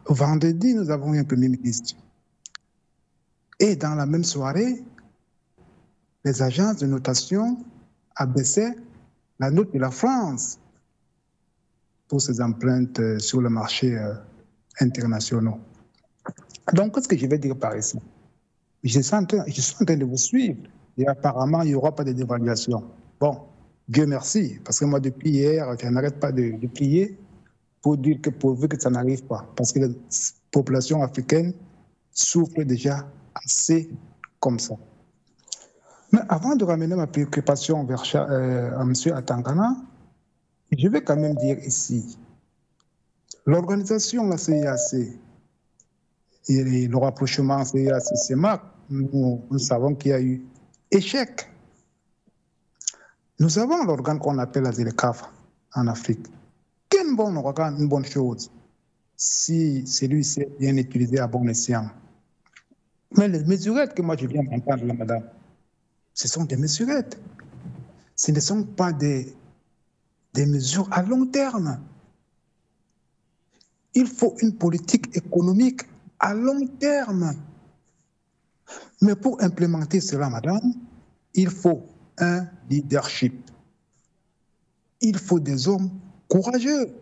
vendredi, nous avons eu un Premier ministre. Et dans la même soirée, les agences de notation abaissaient la note de la France pour ses empreintes sur le marché international. Donc, qu'est-ce que je vais dire par ici? Je suis en train de vous suivre et apparemment, il n'y aura pas de dévaluation. Bon, Dieu merci, parce que moi, depuis hier, je n'arrête pas de prier pour dire que pourvu que ça n'arrive pas, parce que les populations africaines souffrent déjà assez comme ça. Mais avant de ramener ma préoccupation vers M. Atangana, je vais quand même dire ici, l'organisation, la CIAC, et le rapprochement CIAC-CEMAC, nous savons qu'il y a eu échec. Nous avons l'organe qu'on appelle la ZLECAF en Afrique. Quel bon organe, une bonne chose, si celui-ci est bien utilisé à bon escient. Mais les mesurettes que moi je viens d'entendre là, madame, ce sont des mesurettes. Ce ne sont pas des mesures à long terme. Il faut une politique économique à long terme. Mais pour implémenter cela, madame, il faut un leadership. Il faut des hommes courageux.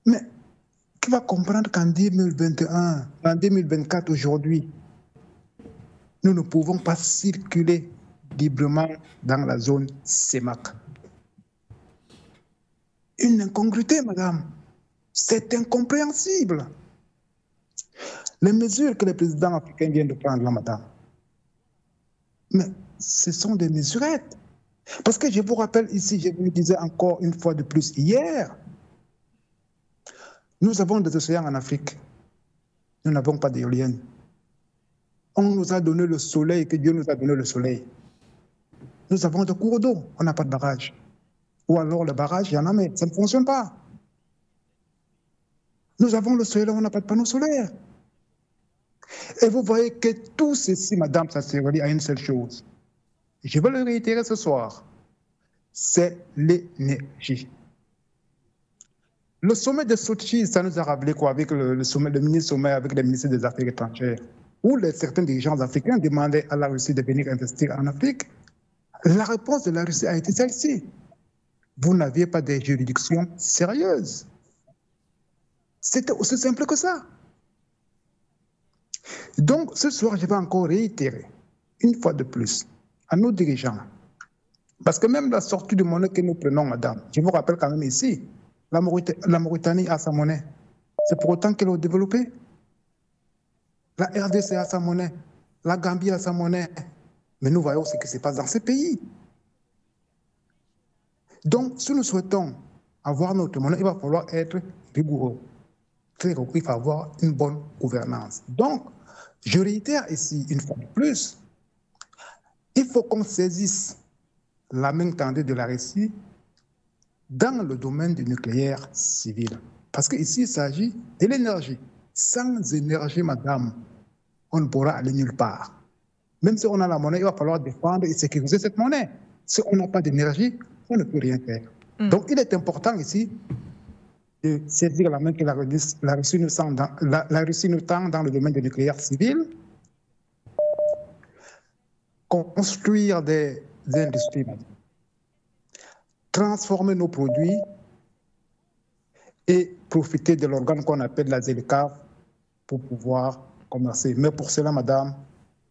Mais qui va comprendre qu'en 2021, en 2024 aujourd'hui, nous ne pouvons pas circuler librement dans la zone CEMAC. Une incongruité, madame. C'est incompréhensible. Les mesures que le président africain vient de prendre là, madame, mais ce sont des mesurettes. Parce que je vous rappelle ici, je vous le disais encore une fois de plus hier, nous avons des océans en Afrique. Nous n'avons pas d'éoliennes. On nous a donné le soleil, que Dieu nous a donné le soleil. Nous avons des cours d'eau, on n'a pas de barrage. Ou alors le barrage, il y en a, mais ça ne fonctionne pas. Nous avons le soleil, on n'a pas de panneaux solaires. Et vous voyez que tout ceci, madame, ça se relie à une seule chose. Je vais le réitérer ce soir. C'est l'énergie. Le sommet de Sochi, ça nous a rappelé quoi avec le mini-sommet avec les ministres des Affaires étrangères, où certains dirigeants africains demandaient à la Russie de venir investir en Afrique. La réponse de la Russie a été celle-ci. Vous n'aviez pas de juridiction sérieuse. C'était aussi simple que ça. Donc, ce soir, je vais encore réitérer, une fois de plus, à nos dirigeants. Parce que même la sortie de monnaie que nous prenons, madame, je vous rappelle quand même ici, la Mauritanie a sa monnaie. C'est pour autant qu'elle a développé. La RDC a sa monnaie. La Gambie a sa monnaie. Mais nous voyons ce qui se passe dans ces pays. Donc, si nous souhaitons avoir notre monnaie, il va falloir être rigoureux. Très rigoureux, il faut avoir une bonne gouvernance. Donc, je réitère ici, une fois de plus, il faut qu'on saisisse la main tendue de la Russie dans le domaine du nucléaire civil. Parce qu'ici, il s'agit de l'énergie. Sans énergie, madame, on ne pourra aller nulle part. Même si on a la monnaie, il va falloir défendre et sécuriser cette monnaie. Si on n'a pas d'énergie, on ne peut rien faire. Donc, il est important ici de saisir la main que la Russie nous tend dans le domaine du nucléaire civil, construire des industries, transformer nos produits et profiter de l'organe qu'on appelle la ZLCAF pour pouvoir commercer. Mais pour cela, madame,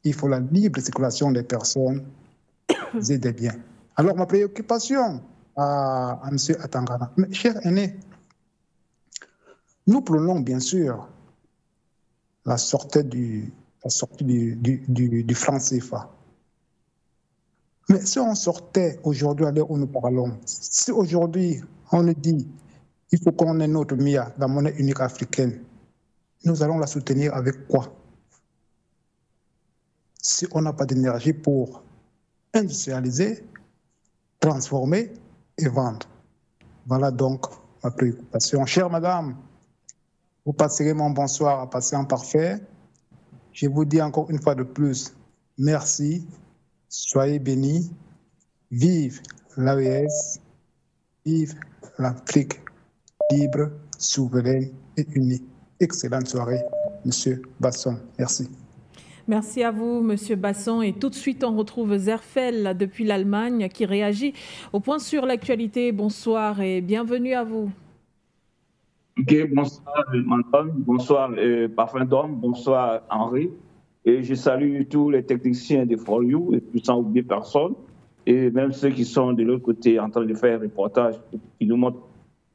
il faut la libre circulation des personnes et des biens. Alors, ma préoccupation à M. Atangana, mais cher aîné, nous prônons bien sûr la sortie du franc CFA. Mais si on sortait aujourd'hui à l'heure où nous parlons, si aujourd'hui on nous dit il faut qu'on ait notre MIA, la monnaie unique africaine, nous allons la soutenir avec quoi? Si on n'a pas d'énergie pour industrialiser, transformer et vendre. Voilà donc ma préoccupation. Chère madame, vous passerez mon bonsoir à passer en parfait. Je vous dis encore une fois de plus, merci, soyez bénis, vive l'AES, vive l'Afrique libre, souveraine et unie. Excellente soirée, Monsieur Basson. Merci. Merci à vous, Monsieur Basson. Et tout de suite, on retrouve Zerfel depuis l'Allemagne qui réagit au point sur l'actualité. Bonsoir et bienvenue à vous. Ok, bonsoir Antoine, bonsoir Parfum d'Homme, bonsoir Henri. Et je salue tous les techniciens de For You, et puis sans oublier personne, et même ceux qui sont de l'autre côté en train de faire un reportage,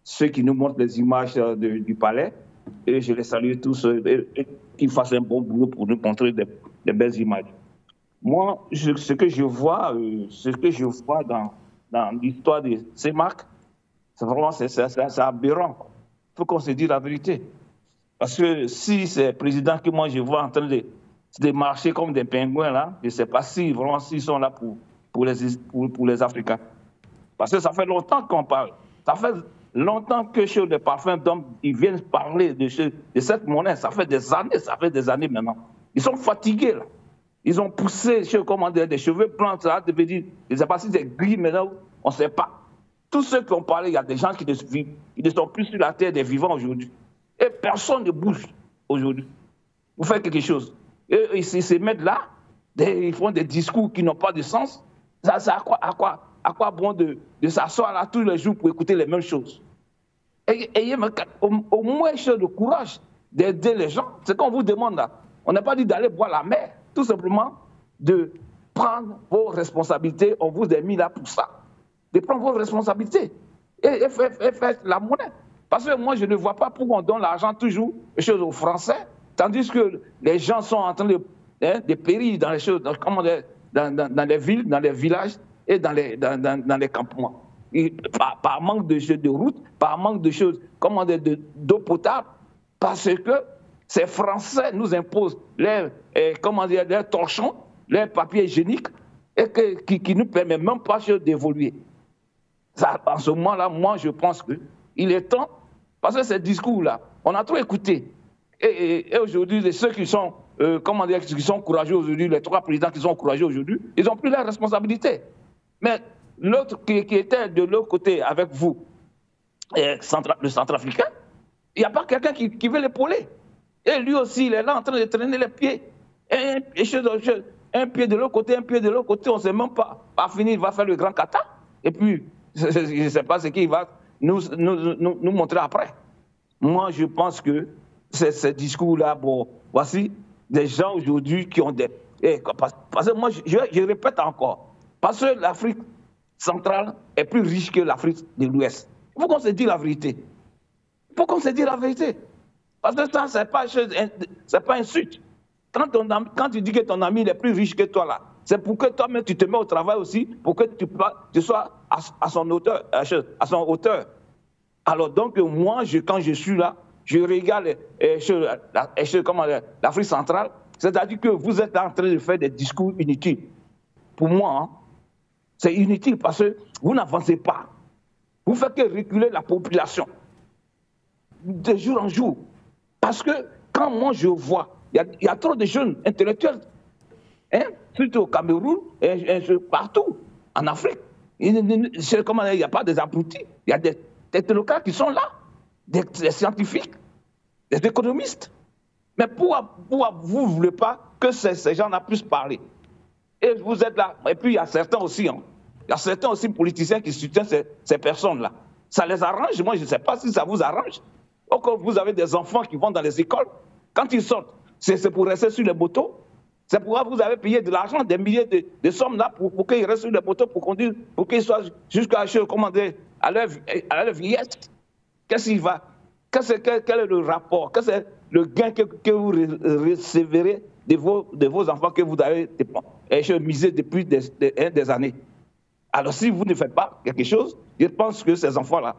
ceux qui nous montrent les images du palais. Et je les salue tous et qu'ils fassent un bon boulot pour nous montrer des belles images. Moi, ce que je vois dans l'histoire de ces marques, c'est vraiment c'est aberrant. Il faut qu'on se dise la vérité. Parce que si c'est le président que moi je vois en train de marcher comme des pingouins, là, je ne sais pas si vraiment s'ils sont là pour les Africains. Parce que ça fait longtemps qu'on parle. Ça fait longtemps que chez les Parfums d'Homme, ils viennent parler de cette monnaie. Ça fait des années maintenant. Ils sont fatigués, là. Ils ont poussé des cheveux blancs, ça veut dire, je ne sais pas si c'est gris, mais là, on ne sait pas. Tous ceux qui ont parlé, il y a des gens qui ne sont plus sur la terre des vivants aujourd'hui. Et personne ne bouge aujourd'hui. Vous faites quelque chose. Et ils se mettent là, ils font des discours qui n'ont pas de sens. Ça, à quoi bon de s'asseoir là tous les jours pour écouter les mêmes choses? Ayez au moins le courage d'aider les gens. C'est qu'on vous demande là. On n'a pas dit d'aller boire la mer, tout simplement de prendre vos responsabilités. On vous a mis là pour ça. De prendre vos responsabilités et faire la monnaie. Parce que moi, je ne vois pas pourquoi on donne l'argent toujours aux Français, tandis que les gens sont en train de périr dans les choses, dans les villes, dans les villages et dans les campements. Et par manque de routes, par manque de choses, d'eau potable, parce que ces Français nous imposent leurs torchons, leurs papiers hygiéniques, et qui ne nous permettent même pas d'évoluer. En ce moment-là, moi, je pense qu'il est temps, parce que ces discours-là, on a trop écouté. Et aujourd'hui, ceux qui sont, qui sont courageux aujourd'hui, les trois présidents qui sont courageux aujourd'hui, ils ont pris leurs responsabilités. Mais l'autre qui était de l'autre côté avec vous, le Centrafricain, il n'y a pas quelqu'un qui veut l'épauler. Et lui aussi, il est là en train de traîner les pieds. Un pied de l'autre côté, un pied de l'autre côté, on ne sait même pas. Pas fini, il va faire le grand kata. Et puis, je ne sais pas ce qu'il va nous montrer après. Moi, je pense que ce discours-là, bon, voici des gens aujourd'hui qui ont des... Parce que moi, je répète encore, parce que l'Afrique centrale est plus riche que l'Afrique de l'Ouest. Il faut qu'on se dise la vérité. Il faut qu'on se dise la vérité. Parce que ça, c'est pas insulte. Quand tu dis que ton ami est plus riche que toi, là, c'est pour que toi-même tu te mets au travail aussi, pour que tu sois à son hauteur. Alors donc, moi, quand je suis là, je regarde l'Afrique centrale, c'est-à-dire que vous êtes en train de faire des discours inutiles. Pour moi, c'est inutile parce que vous n'avancez pas. Vous faites que reculer la population de jour en jour. Parce que quand moi je vois, il y a trop de jeunes intellectuels, hein, surtout au Cameroun et partout en Afrique. Il n'y a pas des abrutis, il y a des technocrates qui sont là, des scientifiques, des économistes. Mais pourquoi vous ne voulez pas que ces gens-là puissent parler? Et vous êtes là. Et puis il y a certains aussi, hein, il y a certains aussi politiciens qui soutiennent ces personnes-là. Ça les arrange? Moi, je ne sais pas si ça vous arrange. Ou quand vous avez des enfants qui vont dans les écoles, quand ils sortent, c'est pour rester sur les motos. C'est pourquoi vous avez payé de l'argent, des milliers de sommes là pour qu'ils restent sur les motos, pour conduire, pour qu'ils soient jusqu'à à leur vieillesse. Qu'est-ce qu'il va? Quel est le rapport? Quel est le gain que vous recevrez de vos enfants que vous avez misé depuis des années? Alors si vous ne faites pas quelque chose, je pense que ces enfants-là,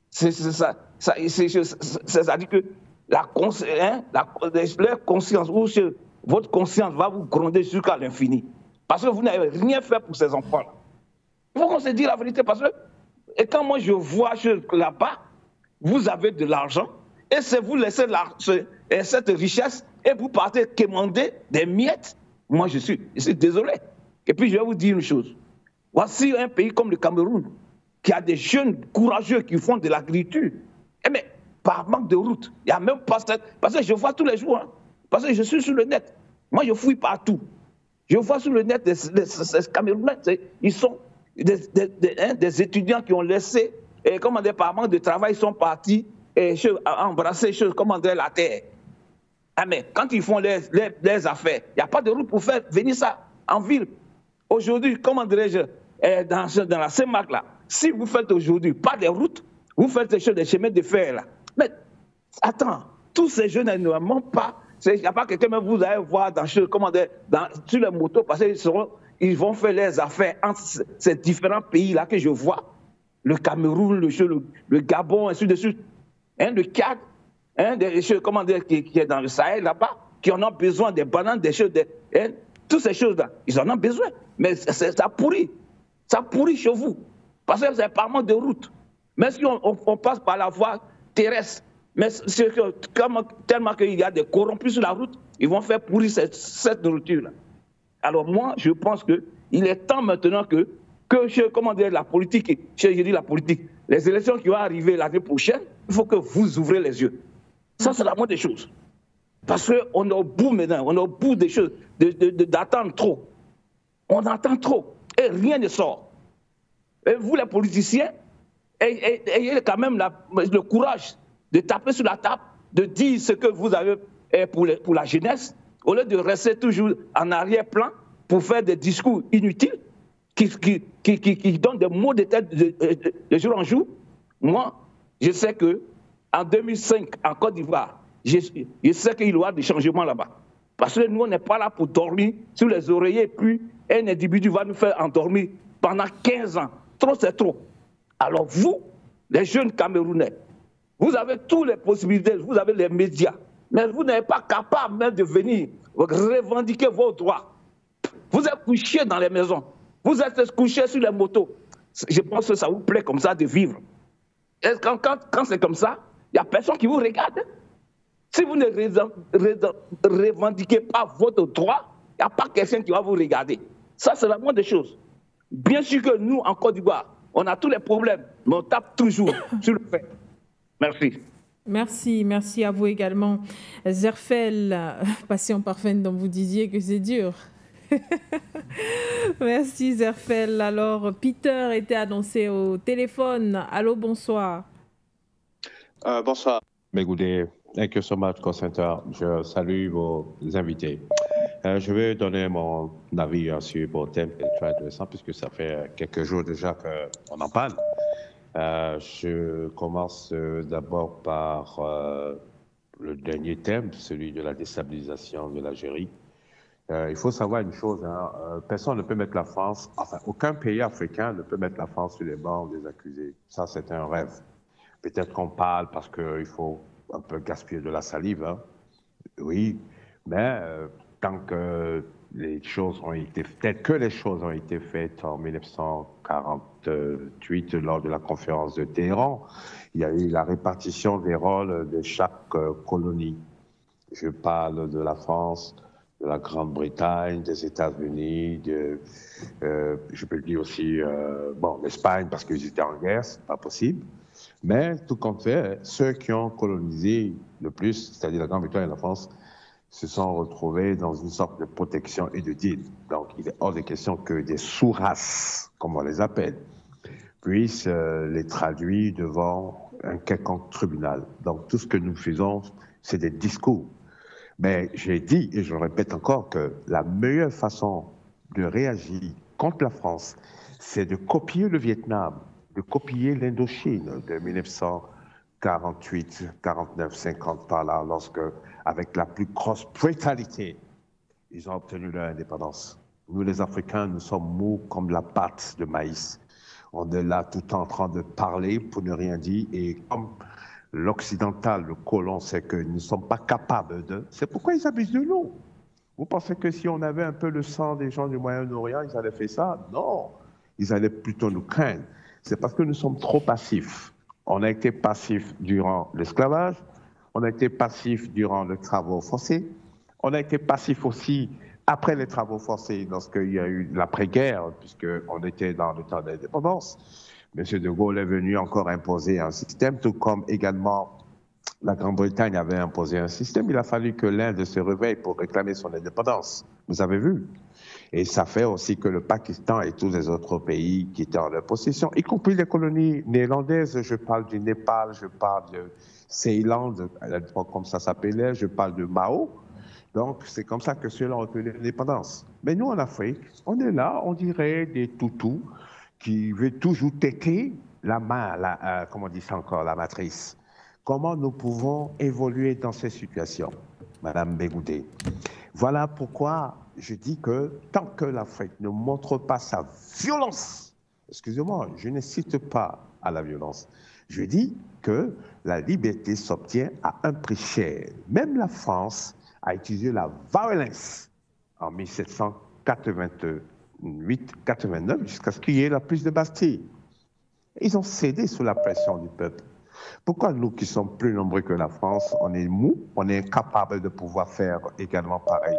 c'est-à-dire que leur conscience, ou votre conscience va vous gronder jusqu'à l'infini. Parce que vous n'avez rien fait pour ces enfants-là. Il faut qu'on se dise la vérité, parce que et quand moi je vois là-bas, vous avez de l'argent, et c'est vous laissez cette richesse, et vous partez quémander des miettes. Moi je suis désolé. Et puis je vais vous dire une chose. Voici un pays comme le Cameroun, qui a des jeunes courageux qui font de l'agriculture. Mais par manque de route, il n'y a même pas cette... Parce que je vois tous les jours, hein, parce que je suis sur le net. Moi, je fouille partout. Je vois sur le net ces Camerounais, ils sont des étudiants qui ont laissé, et comment dire, par manque de travail, ils sont partis embrasser la terre. Ah, mais quand ils font les affaires, il n'y a pas de route pour faire venir ça en ville. Aujourd'hui, comment dirais-je, dans la CEMAC, là, si vous faites aujourd'hui pas de routes, vous faites des chemins de fer, là. Mais attends, tous ces jeunes ne mentent pas. Il n'y a pas quelqu'un que vous allez voir sur les motos, parce qu'ils vont faire les affaires entre ces différents pays-là que je vois. Le Cameroun, le Gabon, ainsi de suite. Hein, le Tchad, hein, qui est dans le Sahel là-bas, qui en ont besoin des bananes, des choses, toutes ces choses-là, ils en ont besoin. Mais ça pourrit. Ça pourrit chez vous. Parce que c'est par manque de route. Mais si on passe par la voie terrestre, mais tellement qu'il y a des corrompus sur la route, ils vont faire pourrir cette nourriture-là. Alors moi, je pense qu'il est temps maintenant que la politique, les élections qui vont arriver l'année prochaine, il faut que vous ouvrez les yeux. Ça, c'est la moindre des choses. Parce qu'on est au bout maintenant, on est au bout des choses, d'attendre trop. On attend trop et rien ne sort. Et vous, les politiciens, ayez quand même le courage de taper sur la table, de dire ce que vous avez pour la jeunesse, au lieu de rester toujours en arrière-plan pour faire des discours inutiles qui donnent des mots de tête de jour en jour. Moi, je sais qu'en 2005, en Côte d'Ivoire, je sais qu'il y aura des changements là-bas. Parce que nous, on n'est pas là pour dormir sur les oreillers, puis un individu va nous faire endormir pendant 15 ans. Trop, c'est trop. Alors vous, les jeunes Camerounais, vous avez toutes les possibilités, vous avez les médias, mais vous n'êtes pas capable même de venir revendiquer vos droits. Vous êtes couchés dans les maisons, vous êtes couchés sur les motos. Je pense que ça vous plaît comme ça de vivre. Et quand c'est comme ça, il n'y a personne qui vous regarde. Si vous ne revendiquez pas votre droit, il n'y a pas quelqu'un qui va vous regarder. Ça, c'est la moindre des choses. Bien sûr que nous, en Côte d'Ivoire, on a tous les problèmes, mais on tape toujours sur le fait. Merci. Merci à vous également. Zerfel, patient parfait, dont vous disiez que c'est dur. Merci Zerfel. Alors, Peter était annoncé au téléphone. Allô, bonsoir. Bonsoir. Begoudé, thank you so much, call center. Je salue vos invités. Je vais donner mon avis sur le thème qui est très intéressant, puisque ça fait quelques jours déjà qu'on en parle. Je commence d'abord par le dernier thème, celui de la déstabilisation de l'Algérie. Il faut savoir une chose, personne ne peut mettre la France, enfin aucun pays africain ne peut mettre la France sur les bancs des accusés. Ça, c'est un rêve. Peut-être qu'on parle parce qu'il faut un peu gaspiller de la salive, hein. Oui, mais tant que les choses ont été faites en 1948 lors de la conférence de Téhéran, il y a eu la répartition des rôles de chaque colonie. Je parle de la France, de la Grande-Bretagne, des États-Unis, je peux dire aussi l'Espagne parce qu'ils étaient en guerre, c'est pas possible. Mais tout compte fait, ceux qui ont colonisé le plus, c'est-à-dire la Grande-Bretagne et la France, se sont retrouvés dans une sorte de protection et de deal. Donc, il est hors de question que des sous-races, comme on les appelle, puissent les traduire devant un quelconque tribunal. Donc, tout ce que nous faisons, c'est des discours. Mais j'ai dit, et je le répète encore, que la meilleure façon de réagir contre la France, c'est de copier le Vietnam, de copier l'Indochine de 1948, 49, 50 par là, lorsque, avec la plus grosse brutalité, ils ont obtenu leur indépendance. Nous, les Africains, nous sommes mous comme la pâte de maïs. On est là tout en train de parler pour ne rien dire, et comme l'occidental, le colon, sait que nous ne sommes pas capables de... C'est pourquoi ils abusent de nous. Vous pensez que si on avait un peu le sang des gens du Moyen-Orient, ils allaient faire ça? Non, ils allaient plutôt nous craindre. C'est parce que nous sommes trop passifs. On a été passifs durant l'esclavage, on a été passifs durant les travaux forcés, on a été passifs aussi après les travaux forcés lorsqu'il y a eu l'après-guerre, puisqu'on était dans le temps de l'indépendance. M. de Gaulle est venu encore imposer un système, tout comme également la Grande-Bretagne avait imposé un système. Il a fallu que l'Inde se réveille pour réclamer son indépendance. Vous avez vu. Et ça fait aussi que le Pakistan et tous les autres pays qui étaient en leur possession, y compris les colonies néerlandaises, je parle du Népal, je parle de Ceylan, à l'époque comme ça s'appelait, je parle de Mao. Donc, c'est comme ça que ceux-là ont obtenu l'indépendance. Mais nous, en Afrique, on est là, on dirait des toutous qui veulent toujours têter la main, comment on dit ça encore, la matrice. Comment nous pouvons évoluer dans ces situations, Madame Bégoudé? Voilà pourquoi je dis que tant que l'Afrique ne montre pas sa violence, excusez-moi, je ne cite pas à la violence, je dis que la liberté s'obtient à un prix cher. Même la France a utilisé la violence en 1788-89 jusqu'à ce qu'il y ait la prise de Bastille. Ils ont cédé sous la pression du peuple. Pourquoi nous qui sommes plus nombreux que la France, on est mous, on est incapable de pouvoir faire également pareil?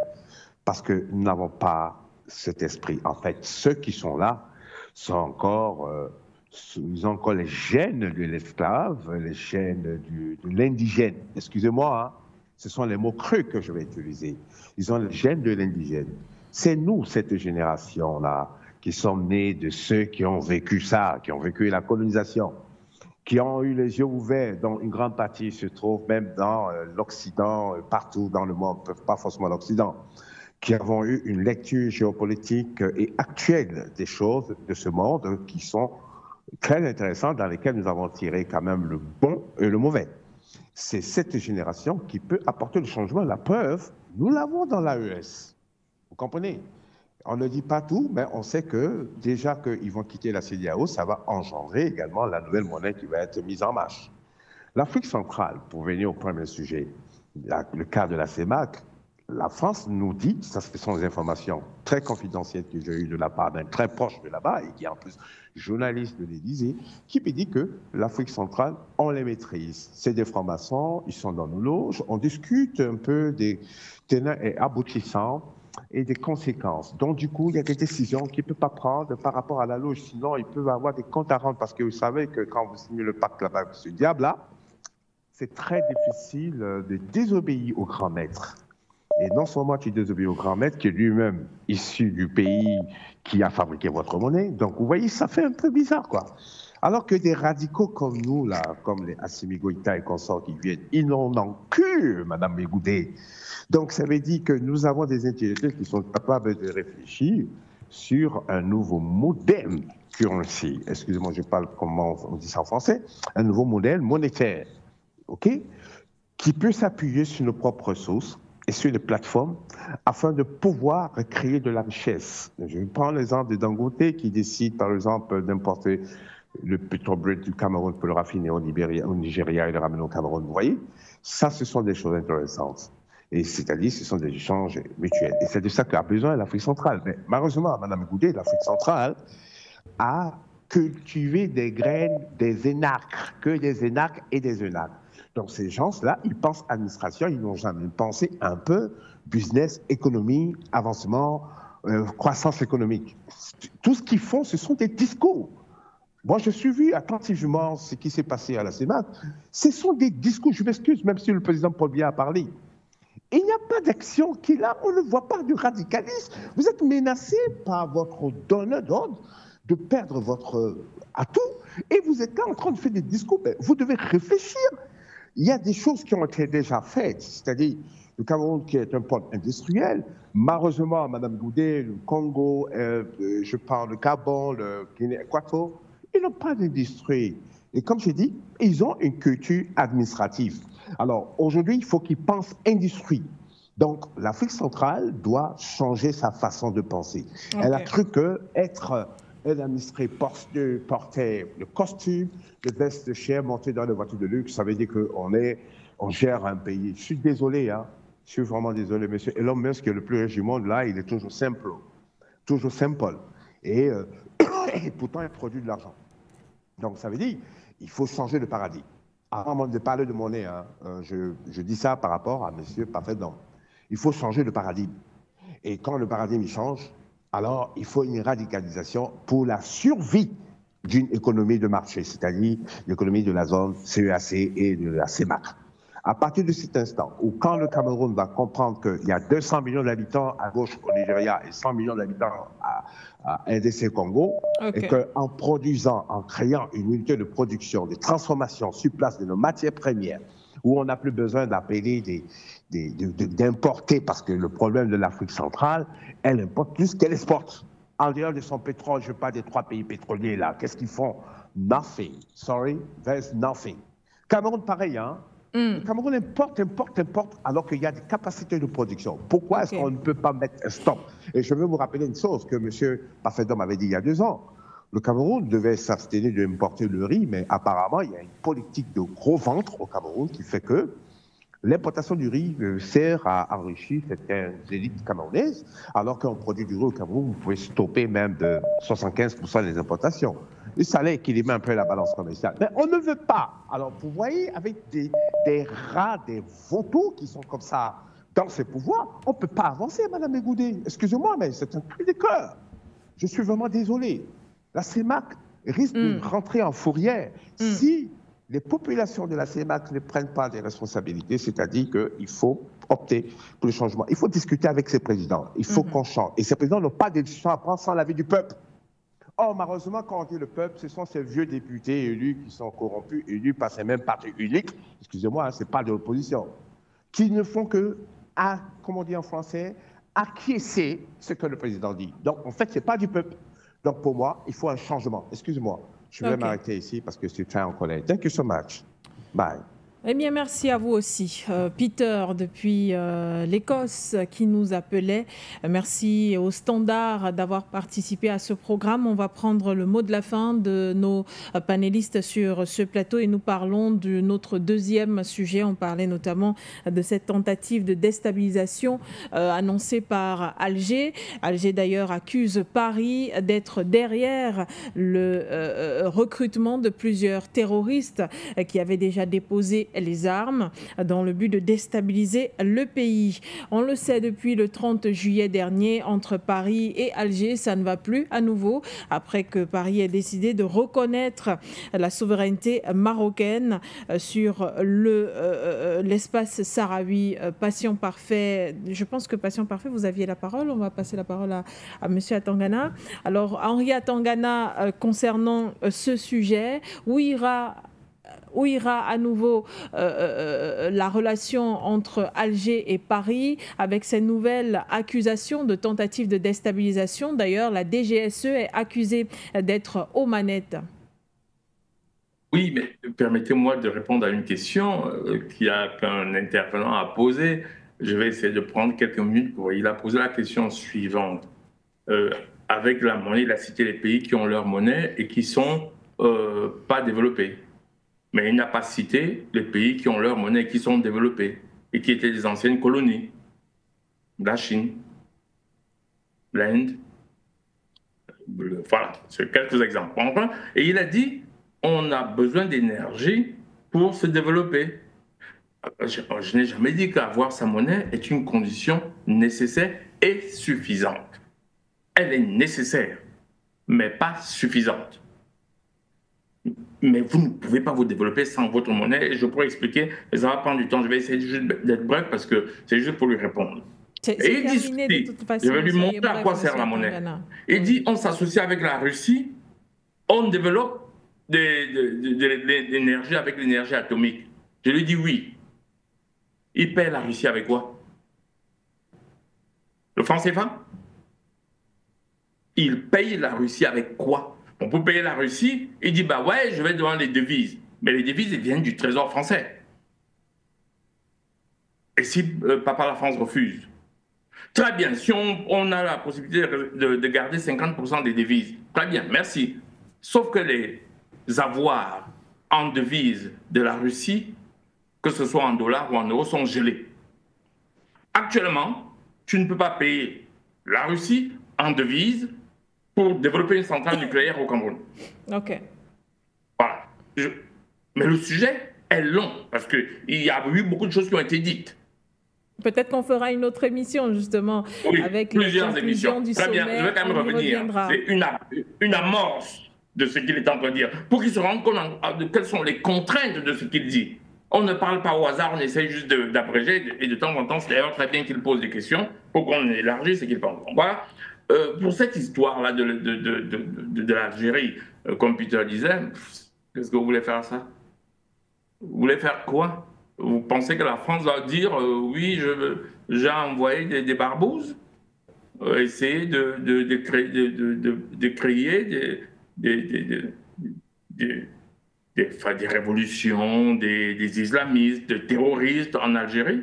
Parce que nous n'avons pas cet esprit. En fait, ceux qui sont là sont encore, ils ont encore les gènes de l'esclave, les gènes de l'indigène. Excusez-moi, hein, ce sont les mots crus que je vais utiliser. Ils ont les gènes de l'indigène. C'est nous, cette génération-là, qui sommes nés de ceux qui ont vécu ça, qui ont vécu la colonisation, qui ont eu les yeux ouverts, dont une grande partie se trouve même dans l'Occident, partout dans le monde, pas forcément l'Occident, qui avons eu une lecture géopolitique et actuelle des choses de ce monde qui sont très intéressantes, dans lesquelles nous avons tiré quand même le bon et le mauvais. C'est cette génération qui peut apporter le changement. La preuve, nous l'avons dans l'AES. Vous comprenez? On ne dit pas tout, mais on sait que déjà qu'ils vont quitter la CEDEAO, ça va engendrer également la nouvelle monnaie qui va être mise en marche. L'Afrique centrale, pour venir au premier sujet, le cas de la CEMAC, la France nous dit, ça ce sont des informations très confidentielles que j'ai eues de la part d'un très proche de là-bas et qui est en plus journaliste de l'Élysée, qui me dit que l'Afrique centrale, on les maîtrise. C'est des francs-maçons, ils sont dans nos loges, on discute un peu des tenants et aboutissants et des conséquences. Donc, du coup, il y a des décisions qu'il ne peut pas prendre par rapport à la loge. Sinon, il peut avoir des comptes à rendre parce que vous savez que quand vous signez le pacte là-bas avec ce diable-là, c'est très difficile de désobéir au grand maître. Et non seulement tu désobéis au grand maître, qui est lui-même issu du pays qui a fabriqué votre monnaie. Donc, vous voyez, ça fait un peu bizarre, quoi. Alors que des radicaux comme nous, là, comme les Assimi Goïta et consorts qui viennent, ils n'en ont que, Madame Bégoudé. Donc, ça veut dire que nous avons des intellectuels qui sont capables de réfléchir sur un nouveau modèle currency. Excusez-moi, je parle comment on dit ça en français. Un nouveau modèle monétaire, OK, qui peut s'appuyer sur nos propres ressources et sur les plateformes afin de pouvoir créer de la richesse. Je prends l'exemple de Dangote qui décide, par exemple, d'importer le pétrole du Cameroun pour le raffiner au Nigeria et le ramener au Cameroun. Vous voyez, ça, ce sont des choses intéressantes. Et c'est-à-dire, ce sont des échanges mutuels. Et c'est de ça qu'a besoin l'Afrique centrale. Mais malheureusement, Mme Goudet, l'Afrique centrale a cultivé des graines, des énarques, que des énarques et des énarques. Donc ces gens-là, ils pensent administration, ils n'ont jamais pensé un peu business, économie, avancement, croissance économique. Tout ce qu'ils font, ce sont des discours. Moi, je suis vu attentivement ce qui s'est passé à la CEMAC. Ce sont des discours, je m'excuse, même si le président Paul Biya a parlé. Il n'y a pas d'action qui est là, on ne voit pas du radicalisme. Vous êtes menacé par votre donneur d'ordre de perdre votre atout et vous êtes là en train de faire des discours. Mais vous devez réfléchir. Il y a des choses qui ont été déjà faites, c'est-à-dire le Cameroun qui est un pôle industriel. Malheureusement, Mme Goudet, le Congo, je parle le Gabon, le Guinée-Équatoriale, ils n'ont pas d'industrie. Et comme j'ai dit, ils ont une culture administrative. Alors aujourd'hui, il faut qu'ils pensent industrie. Donc l'Afrique centrale doit changer sa façon de penser. Okay. Elle a cru qu'être un administré porter le costume, le veste de chair, monter dans les voitures de luxe, ça veut dire qu'on gère un pays. Je suis désolé, hein. Je suis vraiment désolé, monsieur. Elon Musk, qui est le plus riche du monde, là, il est toujours simple. Toujours simple. Et pourtant, il produit de l'argent. Donc ça veut dire qu'il faut changer de paradigme. Avant de parler de monnaie, hein, je dis ça par rapport à M. Parfait-Dom. Il faut changer de paradigme. Et quand le paradigme change, alors il faut une radicalisation pour la survie d'une économie de marché, c'est-à-dire l'économie de la zone CEAC et de la CEMAC. À partir de cet instant, où quand le Cameroun va comprendre qu'il y a 200 millions d'habitants à gauche au Nigeria et 100 millions d'habitants à RDC Congo, et qu'en produisant, en créant une unité de production, de transformation sur place de nos matières premières, où on n'a plus besoin d'appeler d'importer, parce que le problème de l'Afrique centrale, elle importe plus qu'elle exporte. En dehors de son pétrole, je parle des 3 pays pétroliers là, qu'est-ce qu'ils font? Nothing. Sorry, there's nothing. Cameroun, pareil, hein? Le Cameroun importe, alors qu'il y a des capacités de production. Pourquoi est-ce qu'on ne peut pas mettre un stop? Et je veux vous rappeler une chose que M. Parfait-Dom avait dit il y a 2 ans. Le Cameroun devait s'abstenir d'importer le riz, mais apparemment, il y a une politique de gros ventre au Cameroun qui fait que l'importation du riz sert à enrichir certaines élites camerounaises, alors qu'on produit du riz au Cameroun, vous pouvez stopper même de 75% des importations. Et ça allait équilibrer un peu la balance commerciale. Mais on ne veut pas. Alors, vous voyez, avec des rats, des vautours qui sont comme ça dans ces pouvoirs, on ne peut pas avancer, Mme Goudet. Excusez-moi, mais c'est un cri de cœur. Je suis vraiment désolé. La CEMAC risque de rentrer en fourrière si les populations de la CEMAC ne prennent pas des responsabilités, c'est-à-dire qu'il faut opter pour le changement. Il faut discuter avec ces présidents. Il faut qu'on change. Et ces présidents n'ont pas de décision à prendre sans l'avis du peuple. Or, malheureusement, quand on dit le peuple, ce sont ces vieux députés élus qui sont corrompus, élus par ces mêmes partis uniques, excusez-moi, ce n'est pas de l'opposition, qui ne font que, comme on dit en français, acquiescer ce que le président dit. Donc, en fait, ce n'est pas du peuple. Donc, pour moi, il faut un changement. Excusez-moi, je vais m'arrêter ici parce que je suis très en colère. Thank you so much. Bye. Eh bien, merci à vous aussi. Peter, depuis l'Écosse, qui nous appelait. Merci au Standard d'avoir participé à ce programme. On va prendre le mot de la fin de nos panélistes sur ce plateau et nous parlons de notre deuxième sujet. On parlait notamment de cette tentative de déstabilisation annoncée par Alger. Alger, d'ailleurs, accuse Paris d'être derrière le recrutement de plusieurs terroristes qui avaient déjà déposé les armes dans le but de déstabiliser le pays. On le sait depuis le 30 juillet dernier, entre Paris et Alger, ça ne va plus à nouveau après que Paris ait décidé de reconnaître la souveraineté marocaine sur l'espace sahraoui. Patient Parfait, je pense que Patient Parfait, vous aviez la parole. On va passer la parole à M. Atangana. Alors, Henri Atangana, concernant ce sujet, où ira à nouveau la relation entre Alger et Paris avec ces nouvelles accusations de tentative de déstabilisation. D'ailleurs, la DGSE est accusée d'être aux manettes. Oui, mais permettez-moi de répondre à une question qu'un intervenant a posée. Je vais essayer de prendre quelques minutes pour... Il a posé la question suivante. Avec la monnaie, il a cité les pays qui ont leur monnaie et qui ne sont pas développés. Mais il n'a pas cité les pays qui ont leur monnaie et qui sont développés et qui étaient des anciennes colonies. La Chine, l'Inde, voilà, c'est quelques exemples. Et il a dit, on a besoin d'énergie pour se développer. Je n'ai jamais dit qu'avoir sa monnaie est une condition nécessaire et suffisante. Elle est nécessaire, mais pas suffisante. Mais vous ne pouvez pas vous développer sans votre monnaie. Et je pourrais expliquer, mais ça va prendre du temps. Je vais essayer juste d'être bref parce que c'est juste pour lui répondre. Et il dit ceci, je vais lui montrer à quoi sert la monnaie. Il dit, on s'associe avec la Russie, on développe de l'énergie avec l'énergie atomique. Je lui dis oui. Il paie la Russie avec quoi? Le franc CFA? Il paye la Russie avec quoi? On peut payer la Russie, il dit, bah ouais, je vais devant les devises. Mais les devises, elles viennent du trésor français. Et si papa la France refuse? Très bien, si on a la possibilité de garder 50% des devises, très bien, merci. Sauf que les avoirs en devises de la Russie, que ce soit en dollars ou en euros, sont gelés. Actuellement, tu ne peux pas payer la Russie en devises pour développer une centrale nucléaire au Cameroun. OK. Voilà. Mais le sujet est long, parce qu'il y a eu beaucoup de choses qui ont été dites. Peut-être qu'on fera une autre émission, justement, oui, avec plusieurs émissions. Du Très bien, je vais quand même revenir. C'est une amorce de ce qu'il est en train de dire, pour qu'il se rende compte de quelles sont les contraintes de ce qu'il dit. On ne parle pas au hasard, on essaye juste d'abréger, et de temps en temps, c'est d'ailleurs très bien qu'il pose des questions pour qu'on élargisse ce qu'il pense. Voilà. Pour cette histoire-là de l'Algérie, comme Peter disait, qu'est-ce que vous voulez faire ça? Vous voulez faire quoi? Vous pensez que la France va dire oui, j'ai envoyé des barbouzes, essayer de créer des révolutions, des islamistes, des terroristes en Algérie?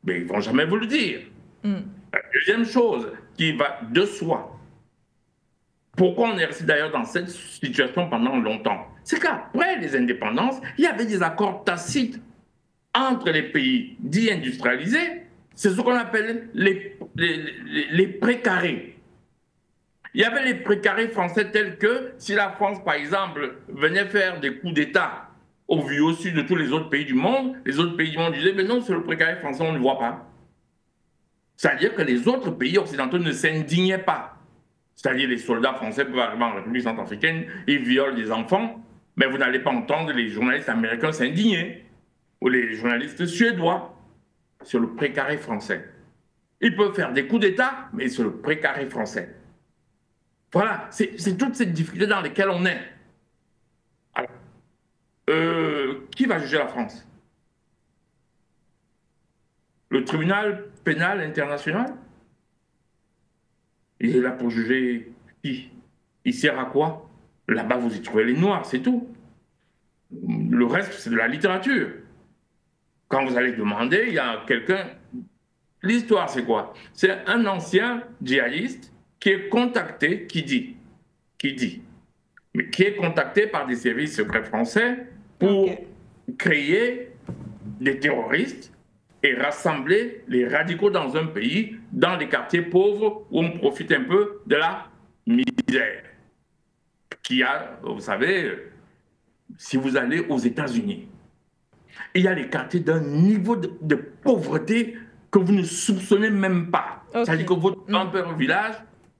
Mais ils ne vont jamais vous le dire. La deuxième chose qui va de soi, pourquoi on est resté d'ailleurs dans cette situation pendant longtemps, c'est qu'après les indépendances, il y avait des accords tacites entre les pays dits industrialisés. C'est ce qu'on appelle les précarés. Il y avait les précarés français tels que si la France, par exemple, venait faire des coups d'État au vu au sud de tous les autres pays du monde, les autres pays du monde disaient, mais non, c'est le précaré français, on ne le voit pas. C'est-à-dire que les autres pays occidentaux ne s'indignaient pas. C'est-à-dire les soldats français peuvent arriver en République centrafricaine, ils violent des enfants, mais vous n'allez pas entendre les journalistes américains s'indigner, ou les journalistes suédois, sur le précaré français. Ils peuvent faire des coups d'État, mais sur le précaré français. Voilà, c'est toute cette difficulté dans laquelle on est. Alors, qui va juger la France? Le tribunal pénal international? Il est là pour juger qui? Il sert à quoi? Là-bas, vous y trouvez les Noirs, c'est tout. Le reste, c'est de la littérature. Quand vous allez demander, il y a quelqu'un... L'histoire, c'est quoi? C'est un ancien djihadiste qui est contacté, qui dit, mais qui est contacté par des services secrets français pour créer des terroristes et rassembler les radicaux dans un pays, dans les quartiers pauvres où on profite un peu de la misère. Qui a, vous savez, si vous allez aux États-Unis, il y a les quartiers d'un niveau de pauvreté que vous ne soupçonnez même pas. C'est-à-dire que votre grand-père au village,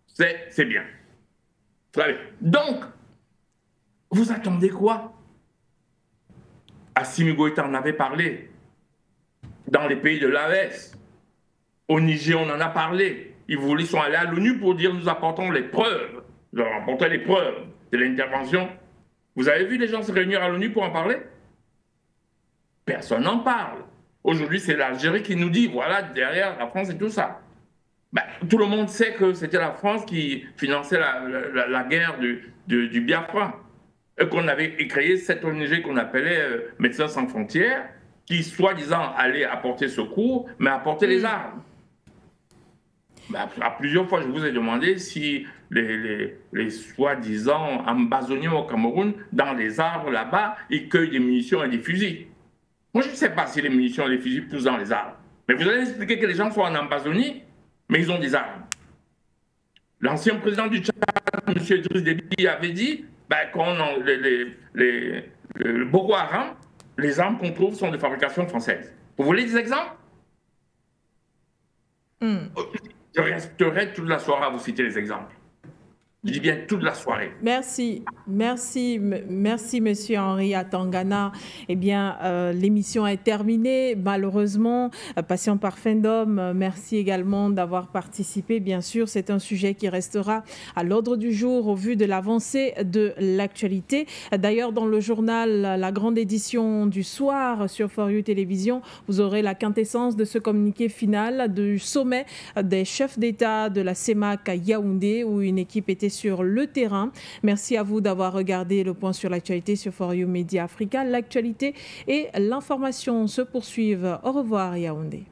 c'est bien. Très bien. Donc, vous attendez quoi? Assimi Goïta en avait parlé. Dans les pays de l'AES, au Niger, on en a parlé. Ils sont allés à l'ONU pour dire nous apportons les preuves. Nous avons apporté les preuves de l'intervention. Vous avez vu les gens se réunir à l'ONU pour en parler? Personne n'en parle. Aujourd'hui, c'est l'Algérie qui nous dit, voilà, derrière la France et tout ça. Ben, tout le monde sait que c'était la France qui finançait la guerre du Biafra. Et qu'on avait créé cette ONG qu'on appelait Médecins sans frontières, qui, soi-disant, allait apporter secours, mais apporter les armes. Ben, à plusieurs fois, je vous ai demandé si les soi-disant ambazoniens au Cameroun, dans les arbres là-bas, ils cueillent des munitions et des fusils. Moi, je ne sais pas si les munitions et les fusils poussent dans les arbres. Mais vous allez expliquer que les gens sont en Ambazonie, mais ils ont des armes. L'ancien président du Tchad, M. Idriss Déby, avait dit ben, le Boko Haram les armes qu'on trouve sont de fabrication française. Vous voulez des exemples? Je resterai toute la soirée à vous citer les exemples. Je dis bien toute la soirée. Merci, Monsieur Henri Atangana. Eh bien, l'émission est terminée. Malheureusement, Patient Parfum d'Homme, merci également d'avoir participé. Bien sûr, c'est un sujet qui restera à l'ordre du jour au vu de l'avancée de l'actualité. D'ailleurs, dans le journal, la grande édition du soir sur For You Télévision, vous aurez la quintessence de ce communiqué final du sommet des chefs d'État de la CEMAC à Yaoundé, où une équipe était sur le terrain. Merci à vous d'avoir regardé le point sur l'actualité sur For You Média Africa. L'actualité et l'information se poursuivent. Au revoir Yaoundé.